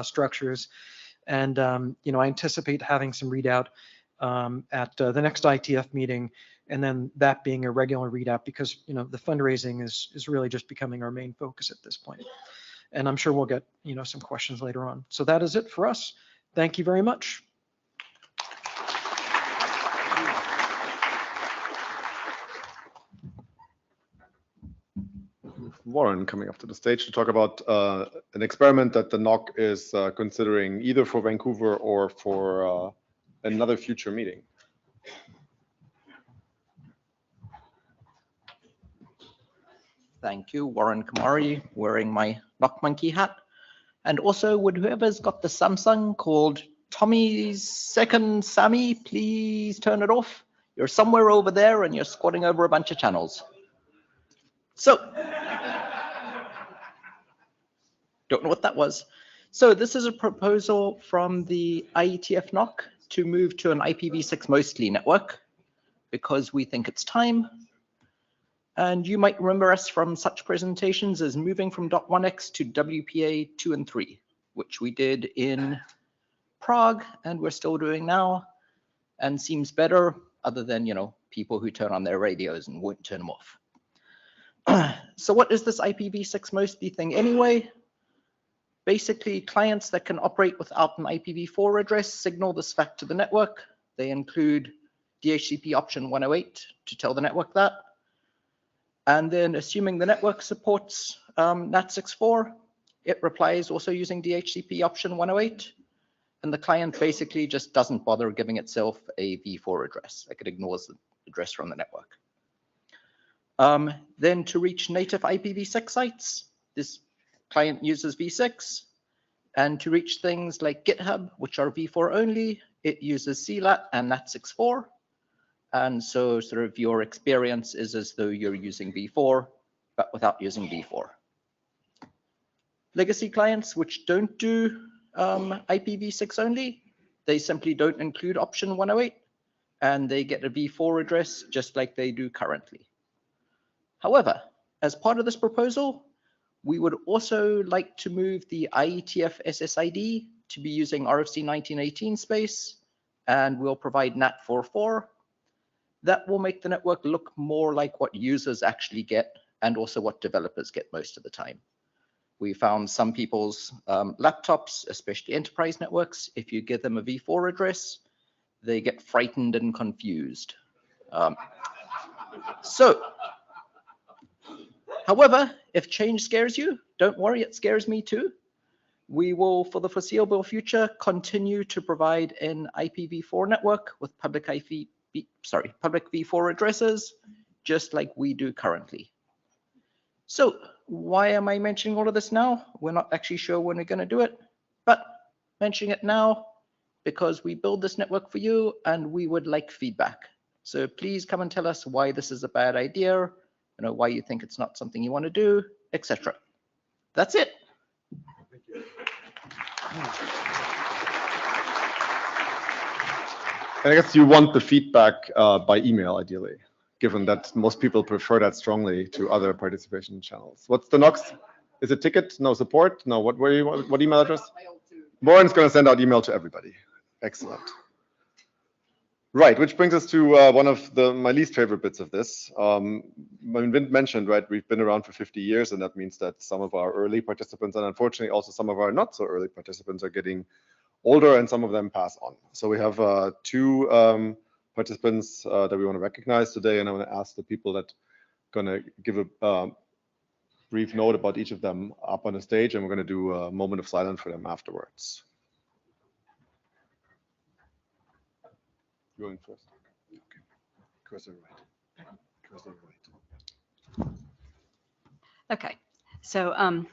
Speaker 13: structures. And I anticipate having some readout at the next IETF meeting, and then that being a regular readout, because the fundraising is really just becoming our main focus at this point. And I'm sure we'll get some questions later on. So that is it for us. Thank you very much.
Speaker 1: Warren coming up to the stage to talk about an experiment that the NOC is considering either for Vancouver or for another future meeting.
Speaker 15: Thank you, Warren Kamari, wearing my NOC monkey hat. And also, would whoever's got the Samsung called Tommy's Second Sammy, please turn it off? You're somewhere over there and you're squatting over a bunch of channels. So, don't know what that was. So this is a proposal from the IETF NOC to move to an IPv6 mostly network because we think it's time. And you might remember us from such presentations as moving from .1x to WPA 2 and 3, which we did in Prague and we're still doing now, and seems better other than, people who turn on their radios and won't turn them off. So what is this IPv6 mostly thing anyway? Basically, clients that can operate without an IPv4 address signal this fact to the network. They include DHCP option 108 to tell the network that. And then assuming the network supports NAT64, it replies also using DHCP option 108. And the client basically just doesn't bother giving itself a v4 address. Like it ignores the address from the network. Then to reach native IPv6 sites, this client uses v6. And to reach things like GitHub, which are v4 only, it uses CLAT and NAT64. And so sort of your experience is as though you're using v4, but without using v4. Legacy clients, which don't do IPv6 only, they simply don't include option 108, and they get a v4 address just like they do currently. However, as part of this proposal, we would also like to move the IETF SSID to be using RFC 1918 space, and we'll provide NAT44. That will make the network look more like what users actually get and also what developers get most of the time, We found some people's laptops, especially enterprise networks, if you give them a v4 address, they get frightened and confused. However, if change scares you, don't worry, it scares me too. We will, for the foreseeable future, continue to provide an IPv4 network with public v4 addresses, just like we do currently. So why am I mentioning all of this now? We're not actually sure when we're going to do it, but mentioning it now because we build this network for you and we would like feedback. So please come and tell us why this is a bad idea, why you think it's not something you want to do, etc. That's it.
Speaker 1: I guess you want the feedback by email, ideally, given that most people prefer that strongly to other participation channels. What's the next? Is it ticket? No support? No, what email address? Warren's going to send out email to everybody. Excellent. Right, which brings us to one of my least favorite bits of this. Vint mentioned, right, we've been around for 50 years, and that means that some of our early participants, and unfortunately also some of our not so early participants, are getting older, and some of them pass on. So we have two participants that we want to recognize today, and I want to ask the people that are going to give a brief note about each of them up on the stage, and we're going to do a moment of silence for them afterwards. Going first. Okay. Cursor right. Cursor right.
Speaker 16: Okay. So I'm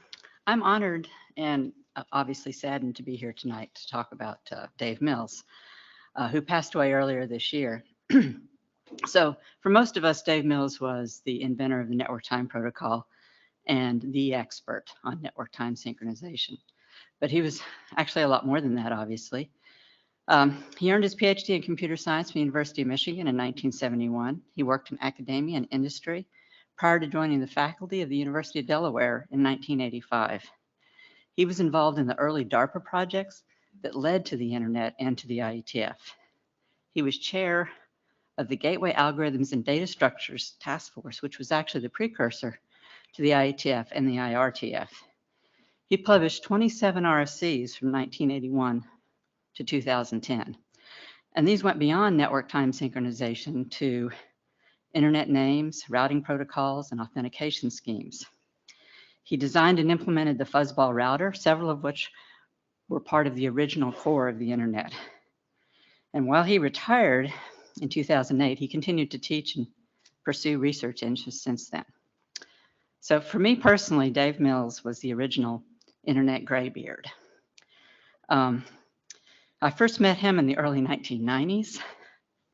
Speaker 16: honored and obviously saddened to be here tonight to talk about Dave Mills, who passed away earlier this year. So for most of us, Dave Mills was the inventor of the network time protocol and the expert on network time synchronization. But he was actually a lot more than that, obviously. He earned his PhD in computer science from the University of Michigan in 1971. He worked in academia and industry prior to joining the faculty of the University of Delaware in 1985. He was involved in the early DARPA projects that led to the internet and to the IETF. He was chair of the Gateway Algorithms and Data Structures Task Force, which was actually the precursor to the IETF and the IRTF. He published 27 RFCs from 1981 to 2010. And these went beyond network time synchronization to internet names, routing protocols, and authentication schemes. He designed and implemented the fuzzball router, several of which were part of the original core of the internet. And while he retired in 2008, he continued to teach and pursue research interests since then. So for me personally, Dave Mills was the original internet graybeard. I first met him in the early 1990s,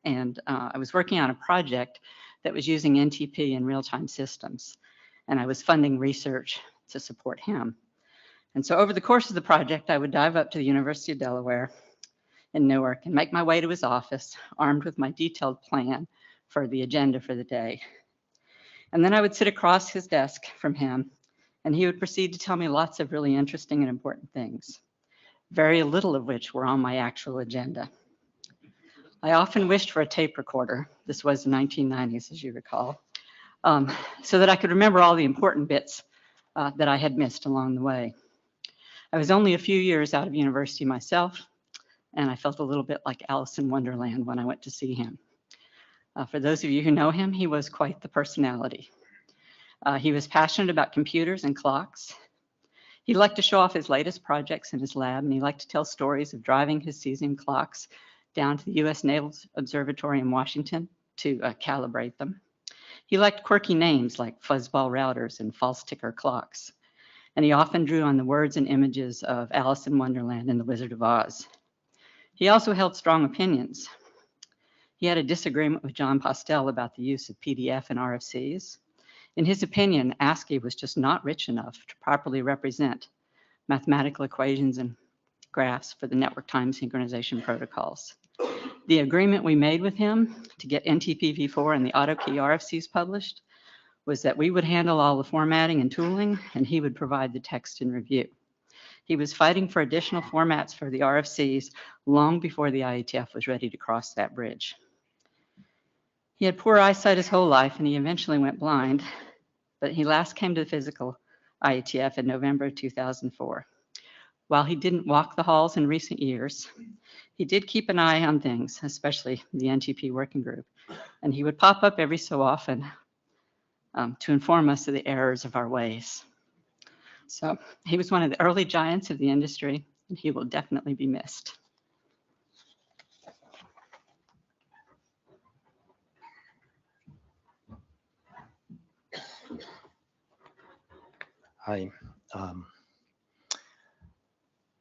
Speaker 16: and I was working on a project that was using NTP in real-time systems, and I was funding research to support him. And so over the course of the project, I would dive up to the University of Delaware in Newark and make my way to his office, armed with my detailed plan for the agenda for the day. And then I would sit across his desk from him, and he would proceed to tell me lots of really interesting and important things, very little of which were on my actual agenda. I often wished for a tape recorder. This was the 1990s, as you recall, so that I could remember all the important bits that I had missed along the way. I was only a few years out of university myself, and I felt a little bit like Alice in Wonderland when I went to see him. For those of you who know him, he was quite the personality. He was passionate about computers and clocks. He liked to show off his latest projects in his lab, and he liked to tell stories of driving his cesium clocks down to the U.S. Naval Observatory in Washington to calibrate them. He liked quirky names like fuzzball routers and false ticker clocks, and he often drew on the words and images of Alice in Wonderland and the Wizard of Oz. He also held strong opinions. He had a disagreement with John Postel about the use of PDF and RFCs. In his opinion, ASCII was just not rich enough to properly represent mathematical equations and graphs for the network time synchronization protocols. The agreement we made with him to get NTPv4 and the AutoKey RFCs published was that we would handle all the formatting and tooling, and he would provide the text and review. He was fighting for additional formats for the RFCs long before the IETF was ready to cross that bridge. He had poor eyesight his whole life, and he eventually went blind, but he last came to the physical IETF in November 2004. While he didn't walk the halls in recent years, he did keep an eye on things, especially the NTP working group, and he would pop up every so often to inform us of the errors of our ways. So he was one of the early giants of the industry, and he will definitely be missed.
Speaker 12: Hi.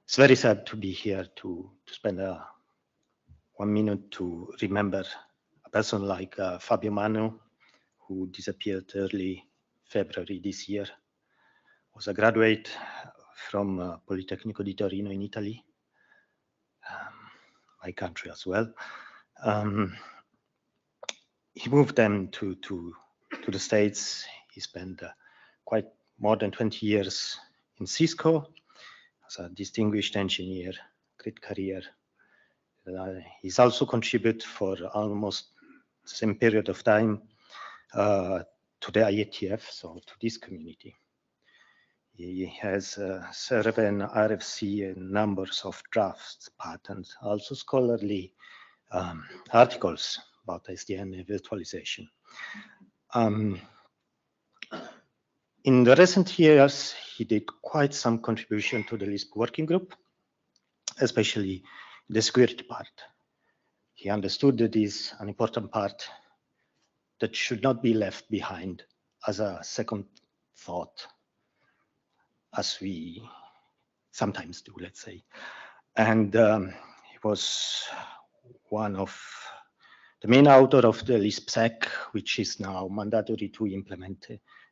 Speaker 12: It's very sad to be here to spend 1 minute to remember a person like Fabio Manu, who disappeared early February this year. Was a graduate from Politecnico di Torino in Italy, my country as well. He moved then to the States. He spent quite more than 20 years in Cisco as a distinguished engineer, great career. He's also contributed for almost the same period of time to the IETF, so to this community. He has served an RFC and numbers of drafts, patents, also scholarly articles about SDN and virtualization. In the recent years, he did quite some contribution to the Lisp working group, especially the security part. He understood that is an important part that should not be left behind as a second thought, as we sometimes do, let's say. And he was one of the main author of the LispSec, which is now mandatory to implement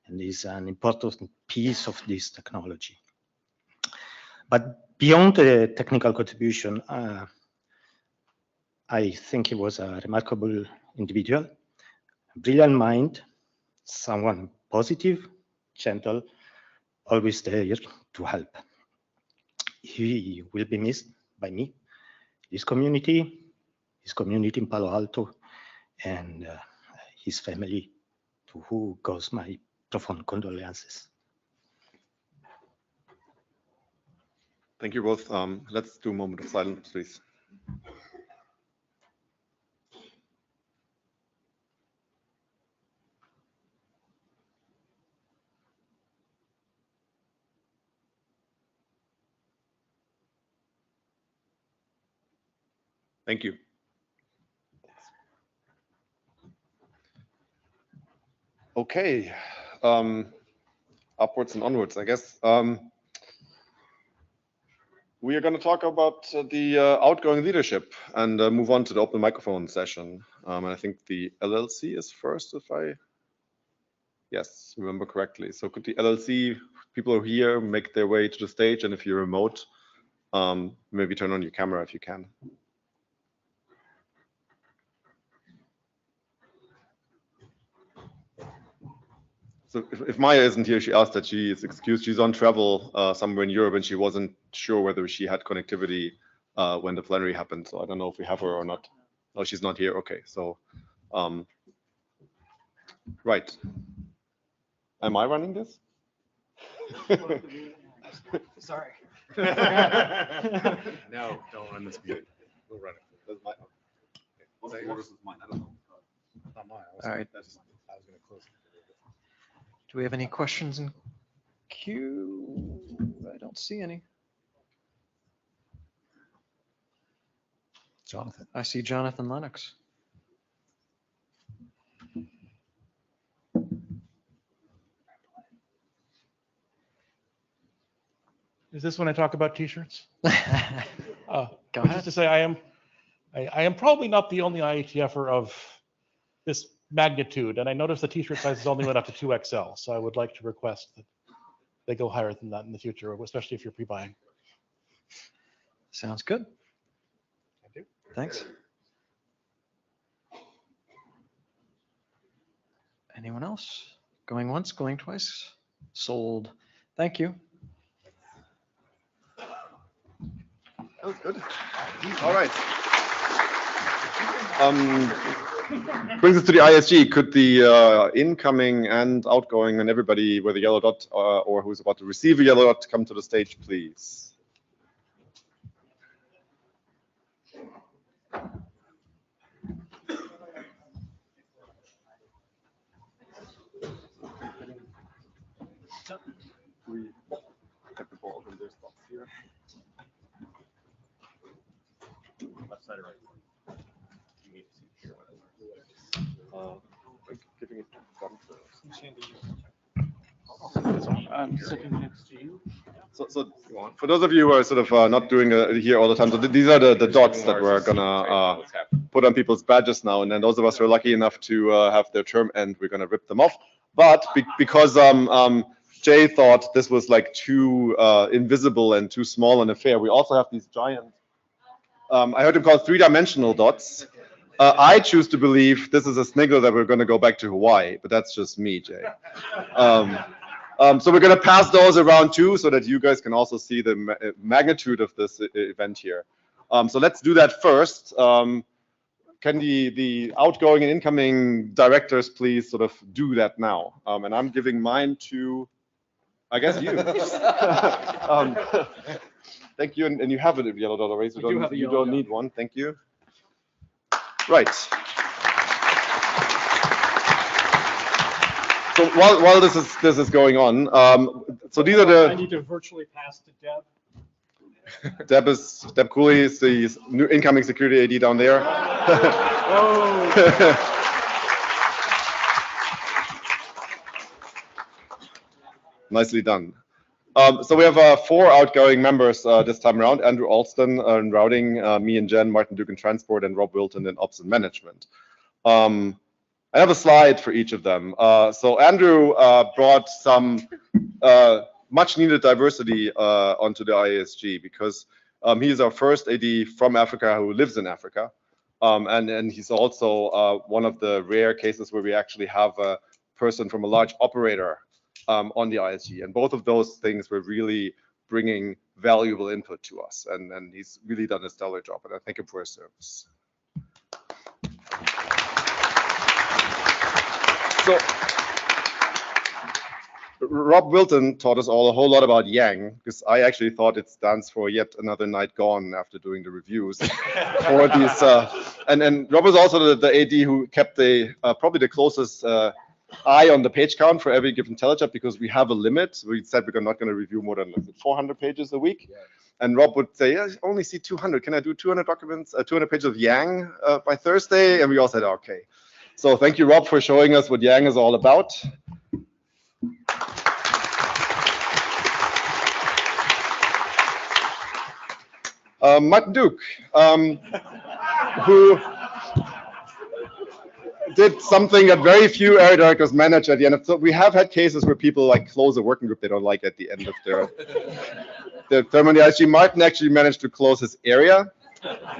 Speaker 12: and is an important piece of this technology. But beyond the technical contribution, I think he was a remarkable individual, a brilliant mind, someone positive, gentle, always there to help. He will be missed by me, his community in Palo Alto, and his family, to who goes my profound condolences.
Speaker 1: Thank you both. Let's do a moment of silence, please. Thank you. Okay, upwards and onwards, I guess. We are going to talk about the outgoing leadership and move on to the open microphone session. And I think the LLC is first, if I, yes, remember correctly. So could the LLC people who are here make their way to the stage, and if you're remote, maybe turn on your camera if you can. So if Maya isn't here, she asked that she is excused. She's on travel somewhere in Europe, and she wasn't sure whether she had connectivity when the plenary happened. So I don't know if we have her or not. Oh, she's not here. Okay, so right. Am I running this?
Speaker 13: Sorry.
Speaker 8: No, don't run this meeting. We'll run it. That's my, okay. Yours is mine. I don't know. Not mine.
Speaker 13: All right.
Speaker 8: I was going to close it.
Speaker 13: Do we have any questions in queue? I don't see any.
Speaker 8: Jonathan.
Speaker 13: I see Jonathan Lennox.
Speaker 17: Is this when I talk about t-shirts?
Speaker 13: Go ahead.
Speaker 17: Just to say, I am probably not the only IETFer of this magnitude, and I noticed the t-shirt sizes only went up to 2XL, so I would like to request that they go higher than that in the future, especially if you're pre-buying.
Speaker 13: Sounds good.
Speaker 17: I do.
Speaker 13: Thanks. Anyone else? Going once, going twice? Sold. Thank you.
Speaker 1: That was good. All right. brings us to the ISG. Could the incoming and outgoing and everybody with a yellow dot or who's about to receive a yellow dot come to the stage, please? We have the ball in their spots here. Left side or right? You need to see here. Giving it to them first.
Speaker 9: I'm sitting next to you.
Speaker 1: So for those of you who are sort of not doing here all the time, so these are the dots that we're gonna put on people's badges now, and then those of us who are lucky enough to have their term end, we're gonna rip them off. But because Jay thought this was like too invisible and too small an affair, we also have these giant, I heard them called three-dimensional dots. I choose to believe this is a sniggle that we're gonna go back to Hawaii, but that's just me, Jay. So we're going to pass those around too, so that you guys can also see the magnitude of this event here. So let's do that first. Can the outgoing and incoming directors please sort of do that now? And I'm giving mine to, I guess, you. Thank you, and you have a yellow dot already, so you don't need one. Thank you. Right. So while this is going on, so these are the.
Speaker 18: I need to virtually pass to Deb.
Speaker 1: Deb Cooley is the new incoming security AD down there. Nicely done. So we have 4 outgoing members this time around: Andrew Alston in routing, me and Jen, Martin Duke in transport, and Rob Wilton in ops and management. I have a slide for each of them. So Andrew brought some much needed diversity onto the ISG because he is our first AD from Africa who lives in Africa. And he's also one of the rare cases where we actually have a person from a large operator on the ISG. And both of those things were really bringing valuable input to us. And he's really done a stellar job. And I thank him for his service. So Rob Wilton taught us all a whole lot about Yang, because I actually thought it stands for yet another night gone after doing the reviews for these. And Rob was also the AD who kept the probably the closest eye on the page count for every given Telechap, because we have a limit. We said we're not going to review more than 400 pages a week. Yeah. And Rob would say, yeah, I only see 200. Can I do 200 documents, 200 pages of Yang by Thursday? And we all said, okay. So thank you, Rob, for showing us what Yang is all about. Martin Duke, who did something that very few area directors manage at the end of. So we have had cases where people like close a working group they don't like at the end of their term on the ISG. Martin actually managed to close his area,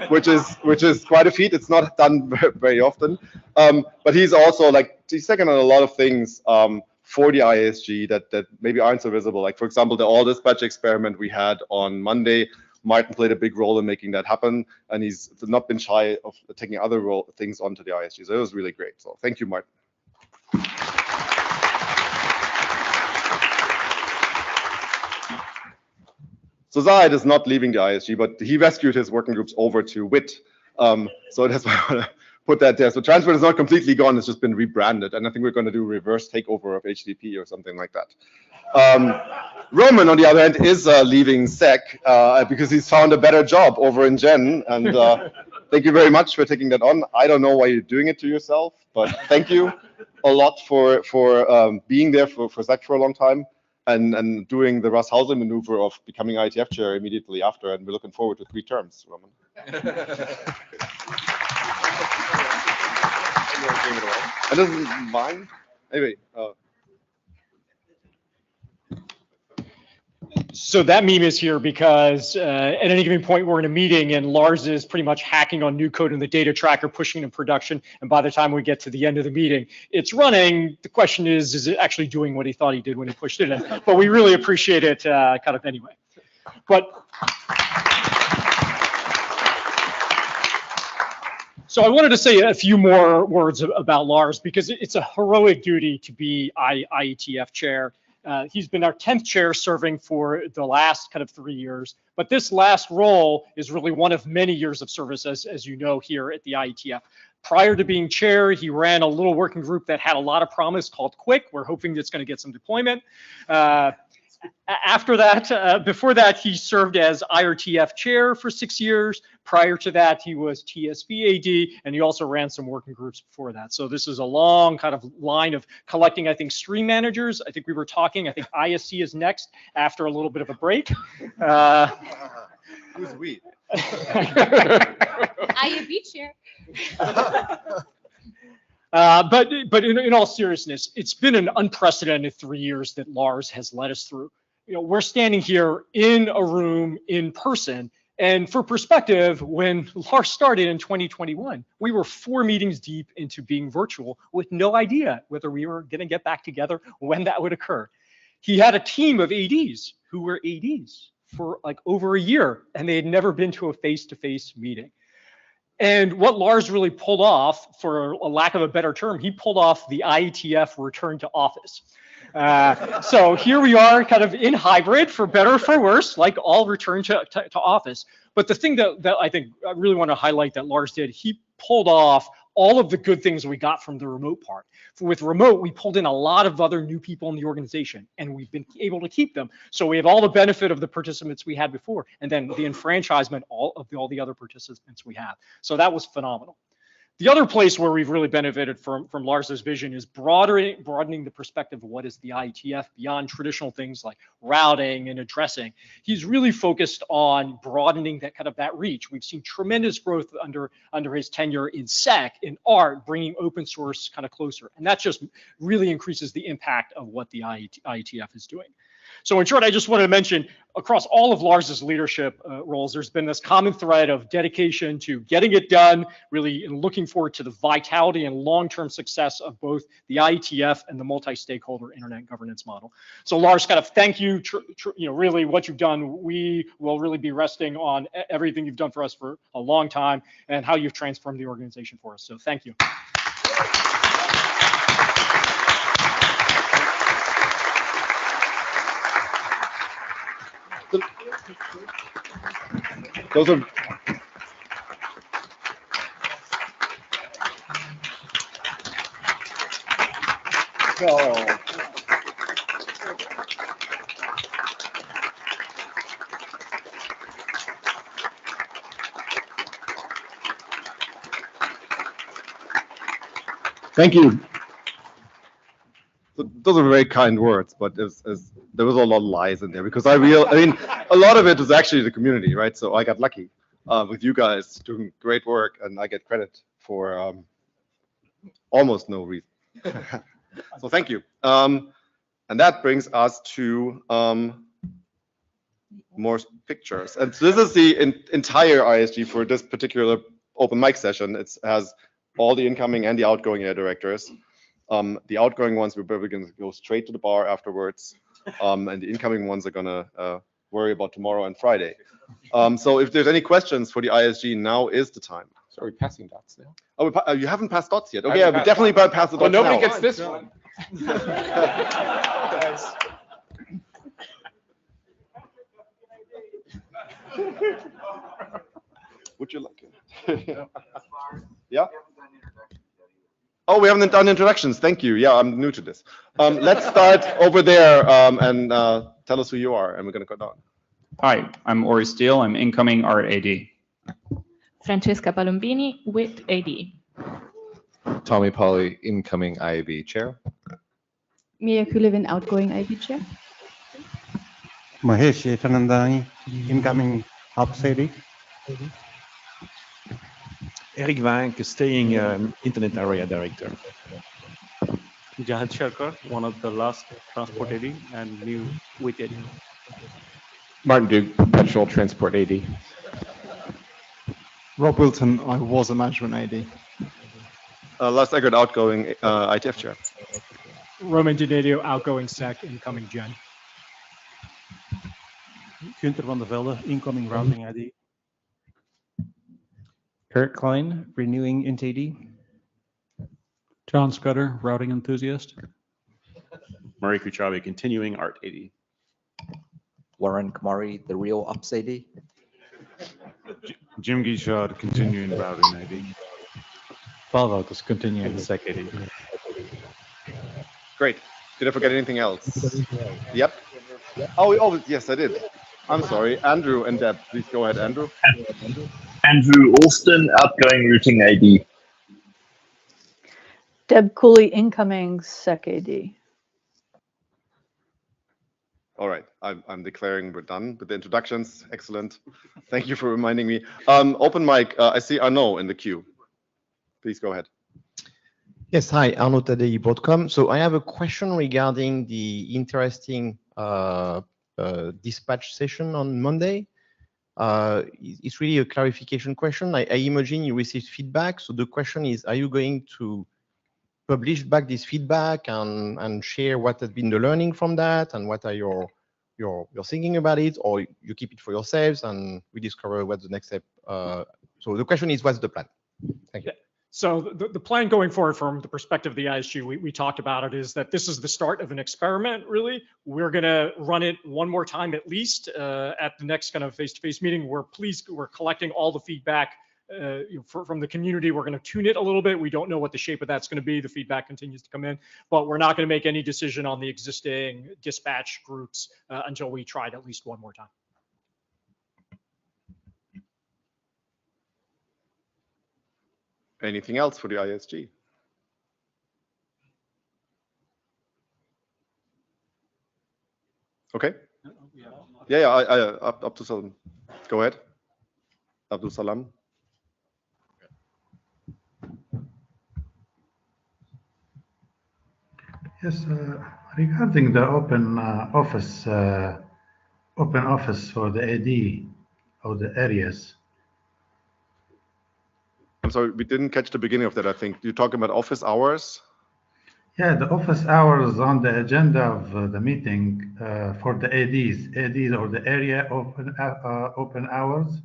Speaker 1: which is quite a feat. It's not done very often, but he's also like he's second on a lot of things for the ISG that maybe aren't so visible. Like for example, the all dispatch experiment we had on Monday. Martin played a big role in making that happen, and he's not been shy of taking other things onto the ISG. So it was really great. So thank you, Martin. So Zahid is not leaving the ISG, but he rescued his working groups over to WIT. So that's why I want to put that there. So transport is not completely gone, it's just been rebranded. And I think we're going to do a reverse takeover of HDP or something like that. Roman, on the other hand, is leaving SEC because he's found a better job over in Gen. And thank you very much for taking that on. I don't know why you're doing it to yourself, but thank you a lot for being there for SEC for a long time. And doing the Russ Hauser maneuver of becoming IETF chair immediately after, and we're looking forward to 3 terms, Roman. And this is mine. Anyway.
Speaker 18: So that meme is here because at any given point we're in a meeting and Lars is pretty much hacking on new code in the data tracker, pushing it in production. And by the time we get to the end of the meeting, it's running. The question is it actually doing what he thought he did when he pushed it in? But we really appreciate it kind of anyway. But So I wanted to say a few more words about Lars because it's a heroic duty to be IETF chair. He's been our 10th chair serving for the last kind of 3 years, but this last role is really one of many years of service, as you know, here at the IETF. Prior to being chair, he ran a little working group that had a lot of promise called Quick. We're hoping it's going to get some deployment. After that, before that, he served as IRTF chair for 6 years. Prior to that, he was TSB AD, and he also ran some working groups before that. So this is a long kind of line of collecting, I think, stream managers. I think we were talking, I think ISC is next after a little bit of a break.
Speaker 1: Who's we?
Speaker 6: IAB chair.
Speaker 18: But in all seriousness, it's been an unprecedented 3 years that Lars has led us through. We're standing here in a room in person, and for perspective, when Lars started in 2021, we were 4 meetings deep into being virtual with no idea whether we were going to get back together, when that would occur. He had a team of ADs who were ADs for like over a year, and they had never been to a face-to-face meeting. And what Lars really pulled off, for a lack of a better term, he pulled off the IETF return to office. So here we are kind of in hybrid, for better or for worse, like all return to office. But the thing that I think I really want to highlight that Lars did, he pulled off all of the good things we got from the remote part. With remote, we pulled in a lot of other new people in the organization, and we've been able to keep them. So we have all the benefit of the participants we had before, and then the enfranchisement of all the other participants we have. So that was phenomenal. The other place where we've really benefited from Lars's vision is broadening the perspective of what is the IETF beyond traditional things like routing and addressing. He's really focused on broadening that reach. We've seen tremendous growth under his tenure in SEC, in art, bringing open source kind of closer. And that just really increases the impact of what the IETF is doing. So in short, I just wanted to mention across all of Lars's leadership roles, there's been this common thread of dedication to getting it done, really looking forward to the vitality and long-term success of both the IETF and the multi-stakeholder internet governance model. So Lars, kind of thank you, really what you've done. We will really be resting on everything you've done for us for a long time and how you've transformed the organization for us. So thank you.
Speaker 1: Those are Thank you. Those are very kind words, but there was a lot of lies in there because I mean, a lot of it is actually the community, right? So I got lucky with you guys doing great work, and I get credit for almost no reason. So thank you. And that brings us to more pictures. And so this is the entire ISG for this particular open mic session. It has all the incoming and the outgoing air directors. The outgoing ones, we're probably going to go straight to the bar afterwards. And the incoming ones are going to worry about tomorrow and Friday. So if there's any questions for the ISG, now is the time.
Speaker 19: So are we passing dots now?
Speaker 1: Oh, you haven't passed dots yet. Okay, yeah, we definitely pass the dots
Speaker 19: Well, nobody
Speaker 1: now.
Speaker 19: gets this one.
Speaker 1: Would you like it? Yeah? Oh, we haven't done introductions. Thank you. Yeah, I'm new to this. Let's start over there and tell us who you are, and we're going to go down.
Speaker 20: Hi, I'm Ori Steele. I'm incoming art AD.
Speaker 21: Francesca Palombini with AD.
Speaker 22: Tommy Polly, incoming IAB chair.
Speaker 21: Mia Kulevin, outgoing IB chair.
Speaker 23: Mahesh Fernandani, incoming Ops AD.
Speaker 24: Eric Vank, staying Internet Area Director.
Speaker 25: Jahad Sharkar, one of the last transport AD and new with AD.
Speaker 22: Martin Duke, perpetual transport AD.
Speaker 26: Rob Wilton, I was a management AD.
Speaker 1: Lars Eggert, outgoing ITF chair.
Speaker 18: Roman Donadio, outgoing SEC, incoming Gen.
Speaker 23: Gunther van der Velde, incoming routing AD.
Speaker 24: Kurt Klein, renewing int AD.
Speaker 25: John Scudder, routing enthusiast.
Speaker 2: Murray Kuchabi, continuing art AD.
Speaker 15: Warren Kamari, the real ops AD.
Speaker 24: Jim Guichard, continuing routing AD.
Speaker 25: Paul Wouters, continuing sec AD.
Speaker 1: Great. Did I forget anything else? Yep. Oh, yes, I did. I'm sorry. Andrew and Deb, please go ahead, Andrew.
Speaker 4: Andrew Alston, outgoing routing AD.
Speaker 5: Deb Cooley, incoming sec AD.
Speaker 1: All right, I'm declaring we're done with the introductions. Excellent. Thank you for reminding me. Open mic, I see Arnaud in the queue. Please go ahead.
Speaker 7: Yes, hi, Arnaud Tadei, Broadcom. So I have a question regarding the interesting dispatch session on Monday. It's really a clarification question. I imagine you received feedback. So the question is, are you going to publish back this feedback and share what has been the learning from that and what are your thinking about it, or you keep it for yourselves and we discover what's the next step? So the question is, what's the plan? Thank you.
Speaker 18: So the plan going forward from the perspective of the ISG, we talked about it, is that this is the start of an experiment, really. We're going to run it one more time at least at the next kind of face-to-face meeting. We're collecting all the feedback from the community. We're going to tune it a little bit. We don't know what the shape of that's going to be. The feedback continues to come in, but we're not going to make any decision on the existing dispatch groups until we try it at least one more time.
Speaker 1: Anything else for the ISG? Okay. Yeah, up to Salam. Go ahead. Abdul Salam.
Speaker 10: Yes, regarding the open office for the AD or the areas.
Speaker 1: I'm sorry, we didn't catch the beginning of that. I think you're talking about office hours.
Speaker 10: Yeah, the office hours on the agenda of the meeting for the ADs or the area open hours.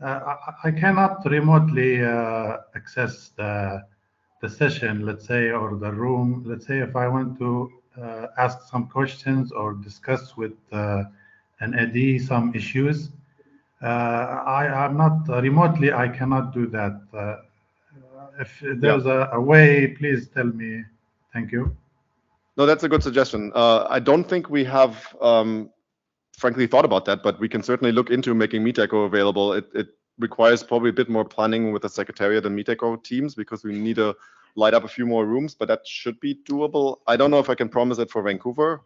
Speaker 10: I cannot remotely access the session, let's say, or the room. Let's say if I want to ask some questions or discuss with an AD some issues, I'm not remotely, I cannot do that. If there's a way, please tell me. Thank you.
Speaker 1: No, that's a good suggestion. I don't think we have, frankly, thought about that, but we can certainly look into making MeetEcho available. It requires probably a bit more planning with the Secretariat and MeetEcho teams because we need to light up a few more rooms, but that should be doable. I don't know if I can promise it for Vancouver.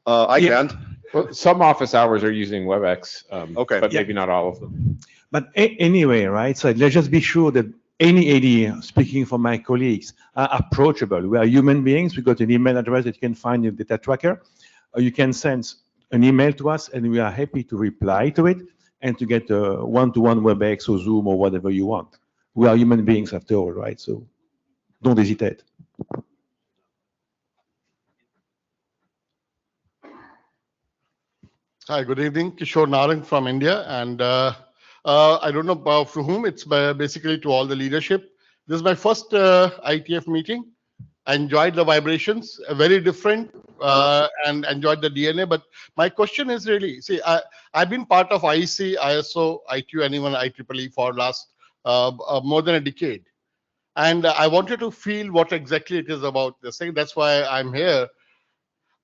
Speaker 1: I can't.
Speaker 22: Well, some office hours are using WebEx,
Speaker 1: okay,
Speaker 22: but maybe not all of them.
Speaker 24: But anyway, right? So let's just be sure that any AD, speaking for my colleagues, are approachable. We are human beings. We got an email address that you can find in the data tracker. You can send an email to us, and we are happy to reply to it and to get a one-to-one WebEx or Zoom or whatever you want. We are human beings after all, right? So don't hesitate.
Speaker 19: Hi, good evening. Kishore Narang from India. And I don't know for whom, it's basically to all the leadership. This is my first IETF meeting. I enjoyed the vibrations, very different, and enjoyed the DNA. But my question is really, see, I've been part of IEC, ISO, ITU, and even IEEE for last more than a decade. And I wanted to feel what exactly it is about this thing. That's why I'm here.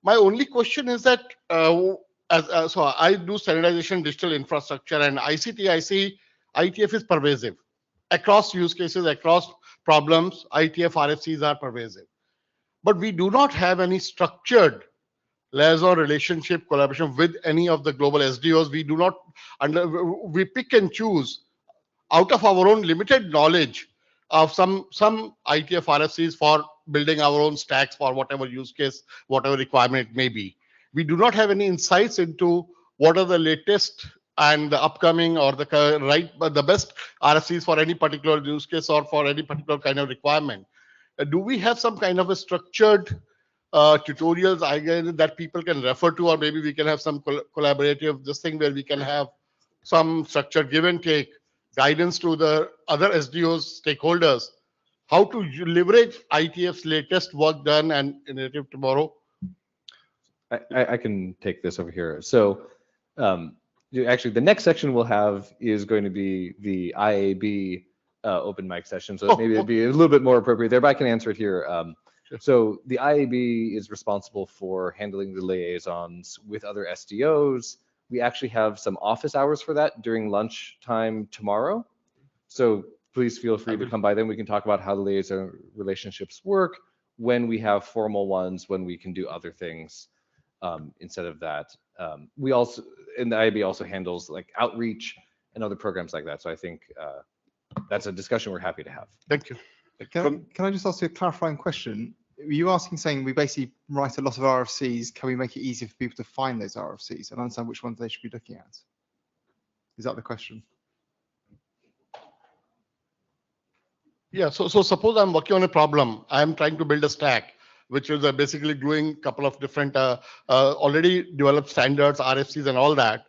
Speaker 19: My only question is that, so I do standardization, digital infrastructure, and ICT, IETF is pervasive. Across use cases, across problems, IETF RFCs are pervasive. But we do not have any structured liaison relationship collaboration with any of the global SDOs. We do not, we pick and choose out of our own limited knowledge of some IETF RFCs for building our own stacks for whatever use case, whatever requirement it may be. We do not have any insights into what are the latest and the upcoming or the best RFCs for any particular use case or for any particular kind of requirement. Do we have some kind of a structured tutorials that people can refer to, or maybe we can have some collaborative this thing where we can have some structured give and take guidance to the other SDOs stakeholders, how to leverage IETF's latest work done and initiative tomorrow?
Speaker 3: I can take this over here. So actually, the next section we'll have is going to be the IAB open mic session. So maybe it'd be a little bit more appropriate there, but I can answer it here. So the IAB is responsible for handling the liaisons with other SDOs. We actually have some office hours for that during lunchtime tomorrow. So please feel free to come by then. We can talk about how the liaison relationships work, when we have formal ones, when we can do other things instead of that. We also, and the IAB also handles like outreach and other programs like that. So I think that's a discussion we're happy to have.
Speaker 19: Thank you.
Speaker 26: Can I just ask you a clarifying question? Were you asking, saying we basically write a lot of RFCs, can we make it easier for people to find those RFCs and understand which ones they should be looking at? Is that the question?
Speaker 19: Yeah, so suppose I'm working on a problem. I'm trying to build a stack, which is basically doing a couple of different already developed standards, RFCs and all that.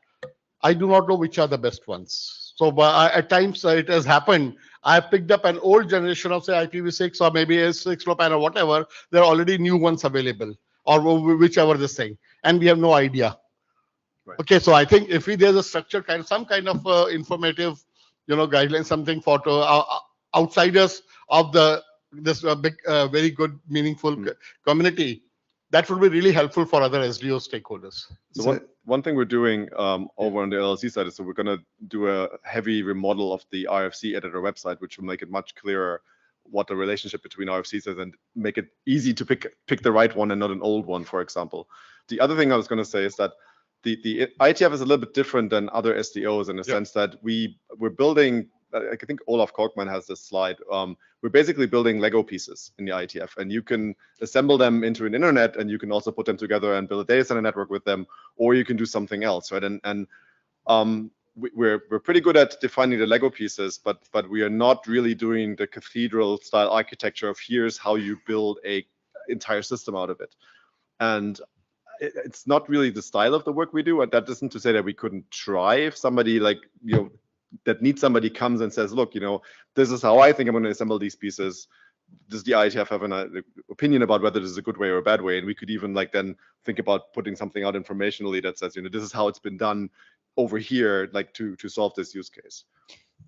Speaker 19: I do not know which are the best ones. So at times it has happened, I picked up an old generation of say IPv6 or maybe S6LoWPAN or whatever. There are already new ones available or whichever this thing, and we have no idea. Right. Okay, so I think if there's a structured kind of some kind of informative, guideline, something for outsiders of this big, very good, meaningful community, that would be really helpful for other SDO stakeholders.
Speaker 1: So one thing we're doing over on the LLC side is, so we're going to do a heavy remodel of the RFC editor website, which will make it much clearer what the relationship between RFCs is and make it easy to pick the right one and not an old one, for example. The other thing I was going to say is that the IETF is a little bit different than other SDOs in the sense that we're building, I think Olaf Korkman has this slide. We're basically building Lego pieces in the IETF, and you can assemble them into an internet, and you can also put them together and build a data center network with them, or you can do something else, right? And we're pretty good at defining the Lego pieces, but we are not really doing the cathedral style architecture of here's how you build a entire system out of it. And it's not really the style of the work we do, and that isn't to say that we couldn't try if somebody that needs somebody comes and says, look, this is how I think I'm going to assemble these pieces. Does the IETF have an opinion about whether this is a good way or a bad way? And we could even then think about putting something out informationally that says, this is how it's been done over here, to solve this use case.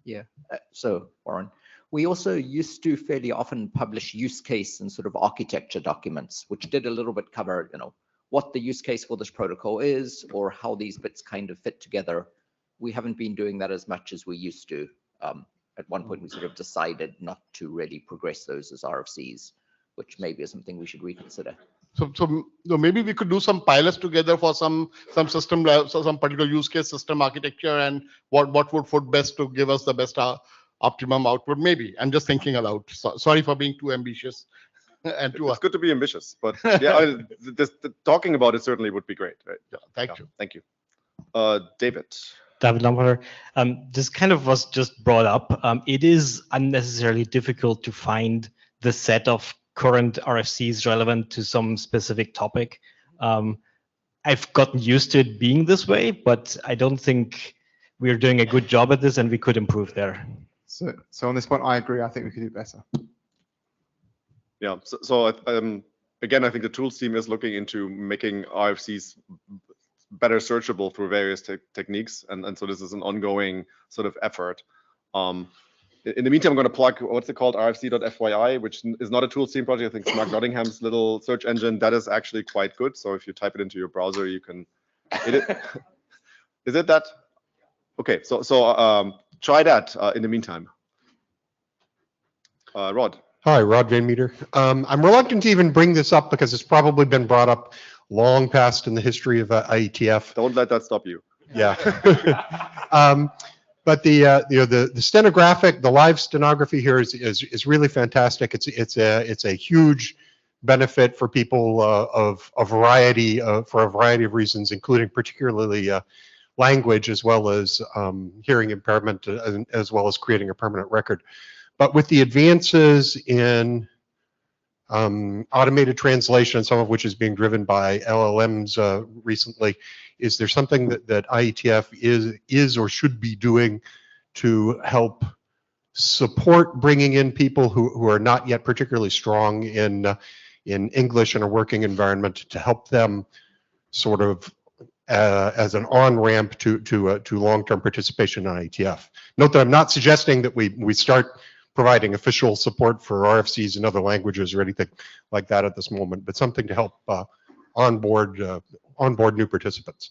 Speaker 15: Yeah. So Warren, we also used to fairly often publish use case and sort of architecture documents, which did a little bit cover, what the use case for this protocol is or how these bits kind of fit together. We haven't been doing that as much as we used to. At one point, we sort of decided not to really progress those as RFCs, which maybe is something we should reconsider.
Speaker 19: So maybe we could do some pilots together for some system, so some particular use case system architecture, and what would fit best to give us the best optimum output. Maybe I'm just thinking aloud. Sorry for being too ambitious. And
Speaker 1: it's good to be ambitious, but yeah, talking about it certainly would be great. Right?
Speaker 19: Yeah, thank you.
Speaker 1: Thank you, David.
Speaker 8: David Lamperter. This kind of was just brought up. It is unnecessarily difficult to find the set of current RFCs relevant to some specific topic. I've gotten used to it being this way, but I don't think we're doing a good job at this, and we could improve there.
Speaker 26: So on this point, I agree. I think we could do better.
Speaker 1: Yeah. So again, I think the tools team is looking into making RFCs better searchable through various techniques, and so this is an ongoing sort of effort. In the meantime, I'm going to plug what's it called, RFC.fyi, which is not a tools team project. I think it's Mark Nottingham's little search engine. That is actually quite good. So if you type it into your browser, you can hit it. Is it that? Okay. So try that in the meantime. Rod.
Speaker 11: Hi, Rod Van Meter. I'm reluctant to even bring this up because it's probably been brought up long past in the history of IETF.
Speaker 1: Don't let that stop you.
Speaker 11: Yeah. But the stenographic, the live stenography here is really fantastic. It's a huge benefit for people of a variety for a variety of reasons, including particularly language as well as hearing impairment, as well as creating a permanent record. But with the advances in automated translation, some of which is being driven by LLMs recently, is there something that IETF is or should be doing to help support bringing in people who are not yet particularly strong in English in a working environment, to help them sort of as an on-ramp to long-term participation in IETF. Note that I'm not suggesting that we start providing official support for RFCs in other languages or anything like that at this moment, but something to help onboard new participants.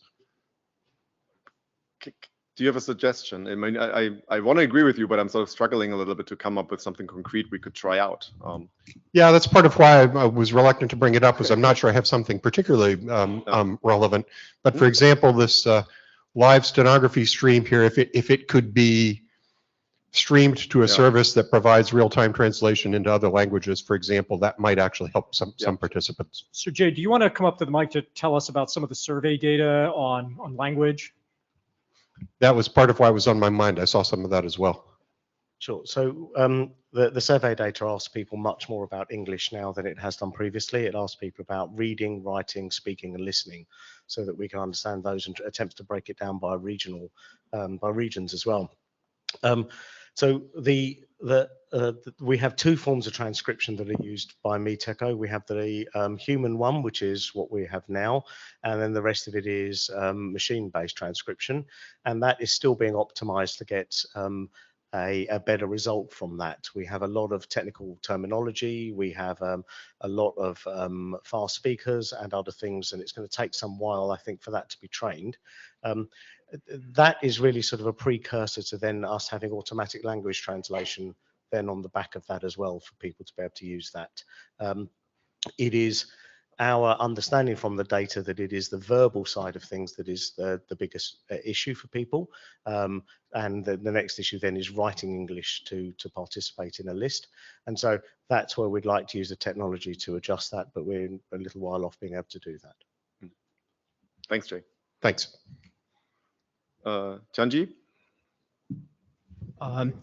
Speaker 1: Do you have a suggestion? I mean, I want to agree with you, but I'm sort of struggling a little bit to come up with something concrete we could try out.
Speaker 11: Yeah, that's part of why I was reluctant to bring it up, was I'm not sure I have something particularly relevant. But for example, this live stenography stream here, if it could be streamed to a service that provides real-time translation into other languages, for example, that might actually help some participants.
Speaker 18: So Jay, do you want to come up to the mic to tell us about some of the survey data on language?
Speaker 11: That was part of why it was on my mind. I saw some of that as well.
Speaker 9: Sure. So the survey data asks people much more about English now than it has done previously. It asks people about reading, writing, speaking, and listening, so that we can understand those and attempts to break it down by regions as well. So we have two forms of transcription that are used by MeetEcho. We have the human one, which is what we have now, and then the rest of it is machine-based transcription, and that is still being optimized to get a better result from that. We have a lot of technical terminology, we have a lot of fast speakers and other things, and it's going to take some while, I think, for that to be trained. That is really sort of a precursor to then us having automatic language translation then on the back of that as well, for people to be able to use that. It is our understanding from the data that it is the verbal side of things that is the biggest issue for people. And the next issue then is writing English to participate in a list. And so that's where we'd like to use the technology to adjust that, but we're a little while off being able to do that.
Speaker 1: Thanks, Jay.
Speaker 11: Thanks.
Speaker 1: Chanji?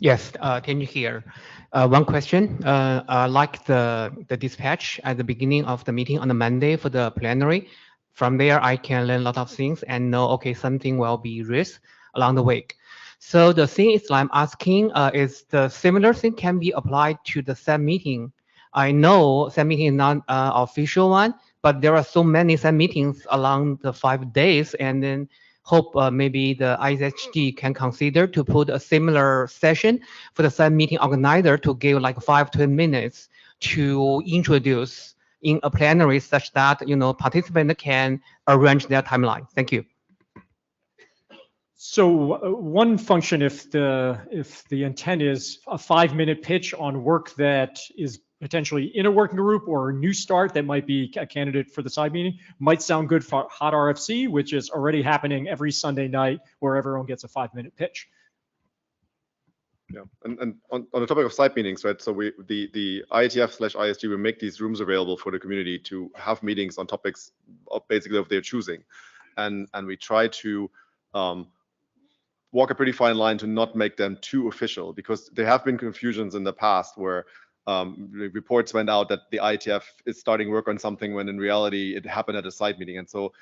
Speaker 12: Yes, Tianji here. One question. Like the dispatch at the beginning of the meeting on the Monday for the plenary, from there I can learn a lot of things and know, okay, something will be raised along the week. So the thing is, I'm asking, is the similar thing can be applied to the SAM meeting? I know SAM meeting is not an official one, but there are so many SAM meetings along the 5 days, and then hope maybe the ISHD can consider to put a similar session for the SAM meeting organizer to give like 5 to 10 minutes to introduce in a plenary, such that, you know, participants can arrange their timeline. Thank you.
Speaker 18: So one function, if the intent is a 5-minute pitch on work that is potentially in a working group or a new start that might be a candidate for the side meeting, might sound good for Hot RFC, which is already happening every Sunday night where everyone gets a 5-minute pitch.
Speaker 1: Yeah, and on the topic of side meetings, right? So the IETF/ISG will make these rooms available for the community to have meetings on topics of basically of their choosing, and we try to walk a pretty fine line to not make them too official, because there have been confusions in the past where reports went out that the IETF is starting work on something when in reality it happened at a side meeting. And so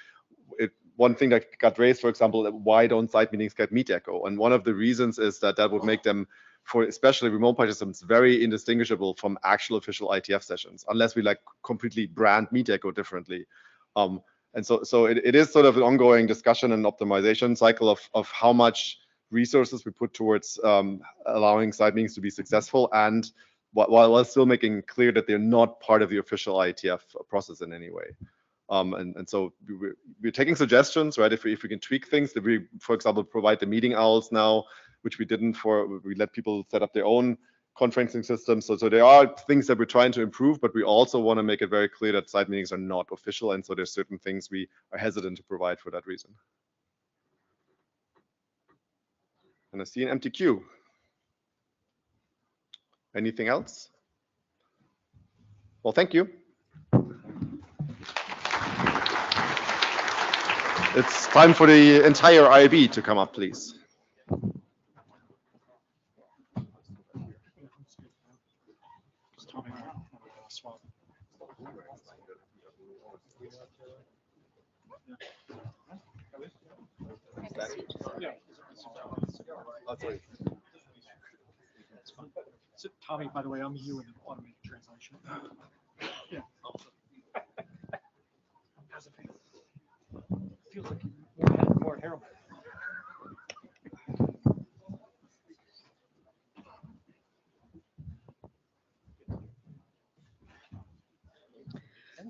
Speaker 1: one thing that got raised, for example, why don't side meetings get MeetEcho? And one of the reasons is that would make them, for especially remote participants, very indistinguishable from actual official IETF sessions, unless we like completely brand MeetEcho differently. And so it is sort of an ongoing discussion and optimization cycle of how much resources we put towards allowing side meetings to be successful, and while still making clear that they're not part of the official IETF process in any way. And so we're taking suggestions, right? If we can tweak things, that we, for example, provide the meeting owls now, which we didn't we let people set up their own conferencing systems. So there are things that we're trying to improve, but we also want to make it very clear that side meetings are not official. And so there's certain things we are hesitant to provide for that reason. And I see an empty queue. Anything else? Well, thank you. It's time for the entire IAB to come up, please.
Speaker 18: So, Tommy, by the way, I'm you in the automated translation. Yeah. How's it feel? Feels like more hair.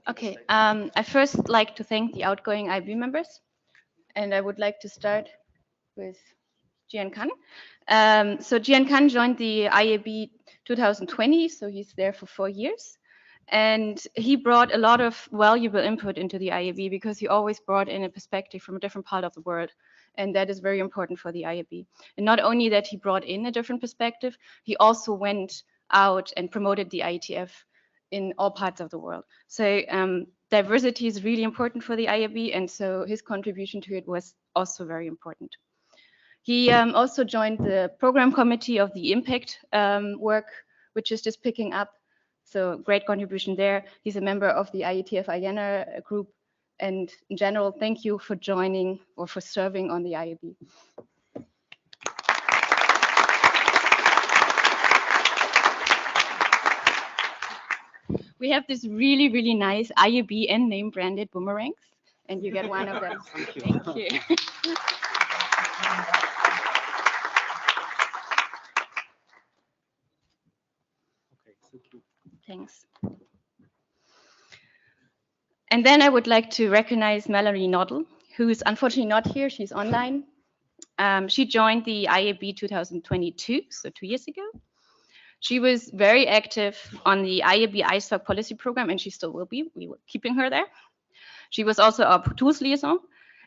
Speaker 6: Okay, I first like to thank the outgoing IB members, and I would like to start with Jian Kan. So Jian Kan joined the IAB 2020, so he's there for 4 years. And he brought a lot of valuable input into the IAB because he always brought in a perspective from a different part of the world. And that is very important for the IAB. And not only that he brought in a different perspective, he also went out and promoted the IETF in all parts of the world. So diversity is really important for the IAB, and so his contribution to it was also very important. He also joined the program committee of the impact work, which is just picking up. So great contribution there. He's a member of the IETF IENA group. And in general, thank you for joining or for serving on the IAB. We have this really, really nice IAB and name branded boomerangs, and you get one of them. Thank you. Thanks. And then I would like to recognize Mallory Noddle, who is unfortunately not here. She's online. She joined the IAB 2022, so 2 years ago. She was very active on the IAB ISOC policy program, and she still will be. We were keeping her there. She was also our tools liaison.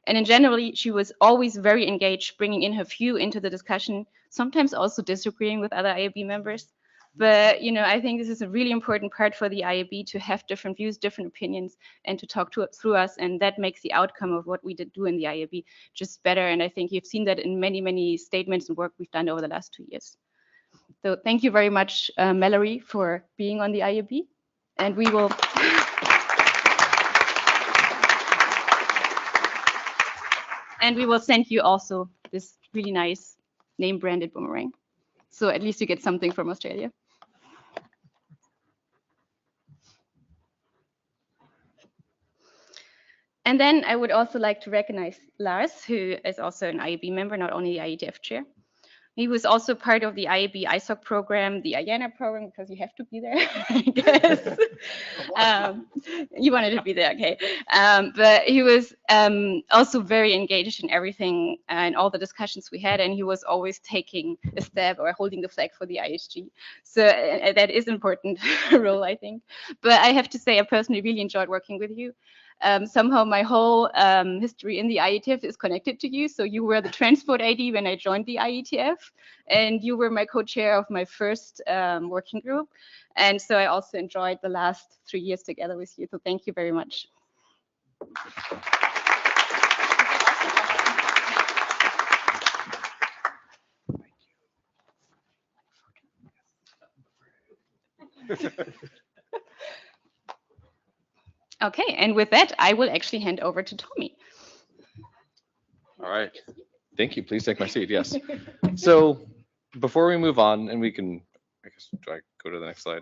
Speaker 6: And in general, she was always very engaged, bringing in her view into the discussion, sometimes also disagreeing with other IAB members. But, you know, I think this is a really important part for the IAB to have different views, different opinions, and to talk through us. And that makes the outcome of what we did do in the IAB just better. And I think you've seen that in many, many statements and work we've done over the last 2 years. So thank you very much, Mallory, for being on the IAB. And we will... And we will send you also this really nice name-branded boomerang. So at least you get something from Australia. And then I would also like to recognize Lars, who is also an IAB member, not only the IETF chair. He was also part of the IAB ISOC program, the IENA program, because you have to be there, I guess. You wanted to be there, okay. But he was also very engaged in everything and all the discussions we had, and he was always taking a step or holding the flag for the ISG. So that is an important role, I think. But I have to say, I personally really enjoyed working with you. Somehow my whole history in the IETF is connected to you. So you were the transport AD when I joined the IETF, and you were my co-chair of my first working group. And so I also enjoyed the last 3 years together with you. So thank you very much. Okay, and with that, I will actually hand over to Tommy.
Speaker 3: All right. Thank you. Please take my seat. Yes. So before we move on, and we can, I guess, do I go to the next slide?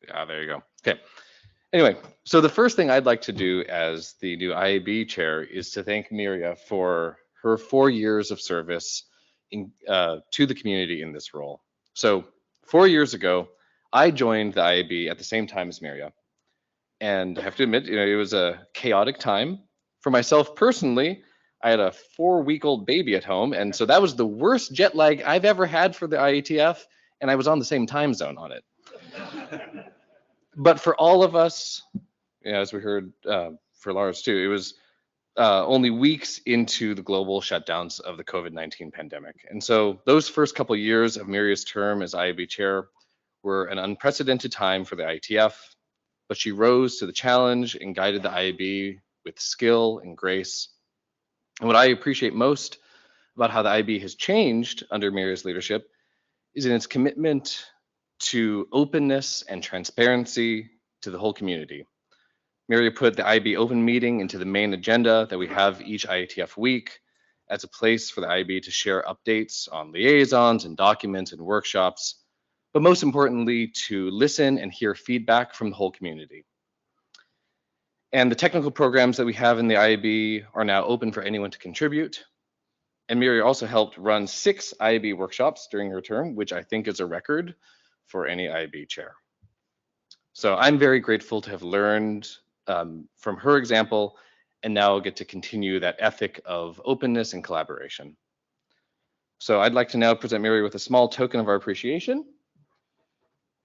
Speaker 3: Yeah, there you go. Okay. Anyway, so the first thing I'd like to do as the new IAB chair is to thank Miria for her 4 years of service to the community in this role. So 4 years ago, I joined the IAB at the same time as Miria. And I have to admit, you know, it was a chaotic time. For myself personally, I had a 4-week-old baby at home. And so that was the worst jet lag I've ever had for the IETF. And I was on the same time zone on it. But for all of us, you know, as we heard for Lars too, it was only weeks into the global shutdowns of the COVID-19 pandemic. And so those first couple of years of Miria's term as IAB chair were an unprecedented time for the IETF, but she rose to the challenge and guided the IAB with skill and grace. And what I appreciate most about how the IAB has changed under Miria's leadership is in its commitment to openness and transparency to the whole community. Miria put the IAB open meeting into the main agenda that we have each IETF week,
Speaker 13: as a place for the IAB to share updates on liaisons and documents and workshops, but most importantly, to listen and hear feedback from the whole community. And the technical programs that we have in the IAB are now open for anyone to contribute. And Miri also helped run 6 IAB workshops during her term, which I think is a record for any IAB chair. So I'm very grateful to have learned from her example, and now get to continue that ethic of openness and collaboration. So I'd like to now present Miri with a small token of our appreciation.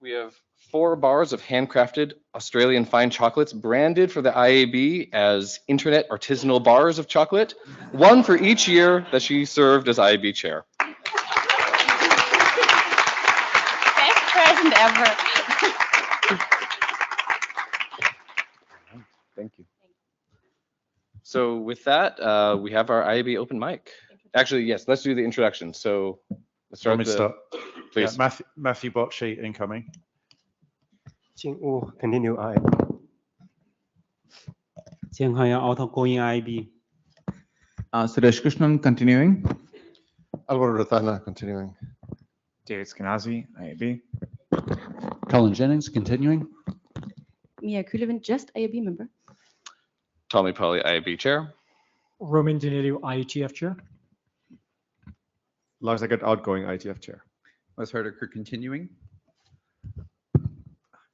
Speaker 13: We have 4 bars of handcrafted Australian fine chocolates branded for the IAB as Internet Artisanal Bars of Chocolate, 1 for each year that she served as IAB chair.
Speaker 6: Best present ever.
Speaker 13: Thank you. So with that, we have our IAB open mic. Actually, yes, let's do the introduction. So let's start the, please.
Speaker 14: Yeah, Matthew Bocci, incoming.
Speaker 23: Continue I.
Speaker 25: outgoing IB.
Speaker 16: Suresh Krishnan, continuing.
Speaker 17: Alvaro Ratana, continuing.
Speaker 16: David Skenazi, IAB.
Speaker 20: Colin Jennings, continuing.
Speaker 6: Mia Kulevind, just IAB member.
Speaker 13: Tommy Polly, IAB chair.
Speaker 18: Roman Danilio, IETF chair.
Speaker 17: Lars Eckert, outgoing IETF chair.
Speaker 16: Wes Hardiker, continuing.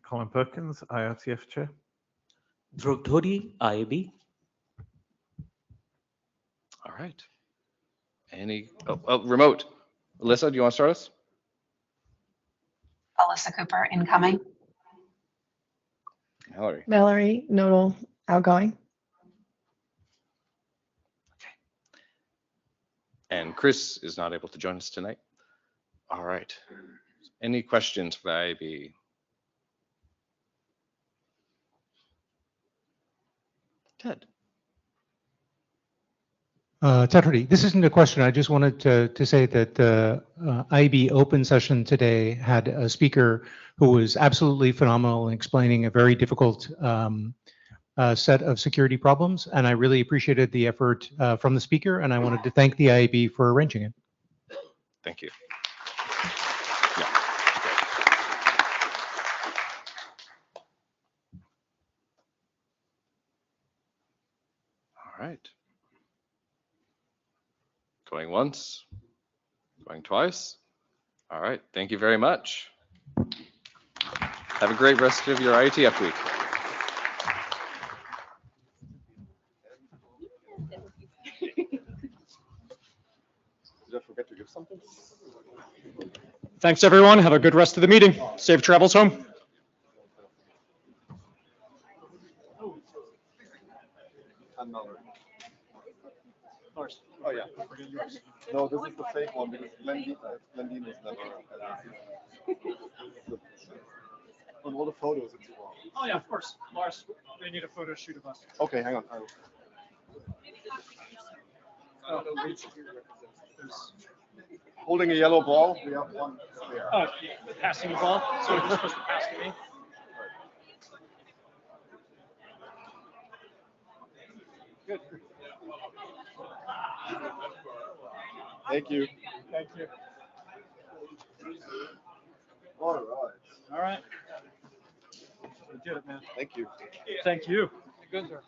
Speaker 14: Colin Perkins, IRTF chair.
Speaker 25: Dhruv Dhodi, IAB.
Speaker 13: All right. Any, remote. Alyssa, do you want to start us?
Speaker 21: Alyssa Cooper, incoming.
Speaker 13: Mallory.
Speaker 27: Mallory, nodal, outgoing.
Speaker 13: And Chris is not able to join us tonight. All right. Any questions for the IAB? Ted.
Speaker 28: Ted Hardy, this isn't a question. I just wanted to say that the IB open session today had a speaker who was absolutely phenomenal in explaining a very difficult set of security problems. And I really appreciated the effort from the speaker, and I wanted to thank the IAB for arranging it.
Speaker 13: Thank you. All right. Going once, going twice. All right, thank you very much. Have a great rest of your IETF week.
Speaker 1: Did I forget to give something?
Speaker 18: Thanks, everyone. Have a good rest of the meeting. Safe travels home.
Speaker 1: And Mallory. Oh, yeah. No, this is the fake one because Glendine is never. On all the photos, it's wrong.
Speaker 18: Oh, yeah, of course. Lars, they need a photo shoot of us.
Speaker 1: Okay, hang on. Holding a yellow ball, we have one spare.
Speaker 18: Oh, yeah, passing the ball. So you're supposed to pass to me. Good.
Speaker 1: Thank you.
Speaker 18: Thank you.
Speaker 1: All right.
Speaker 18: All right. You did it, man.
Speaker 1: Thank you.
Speaker 18: Thank you. Good, sir.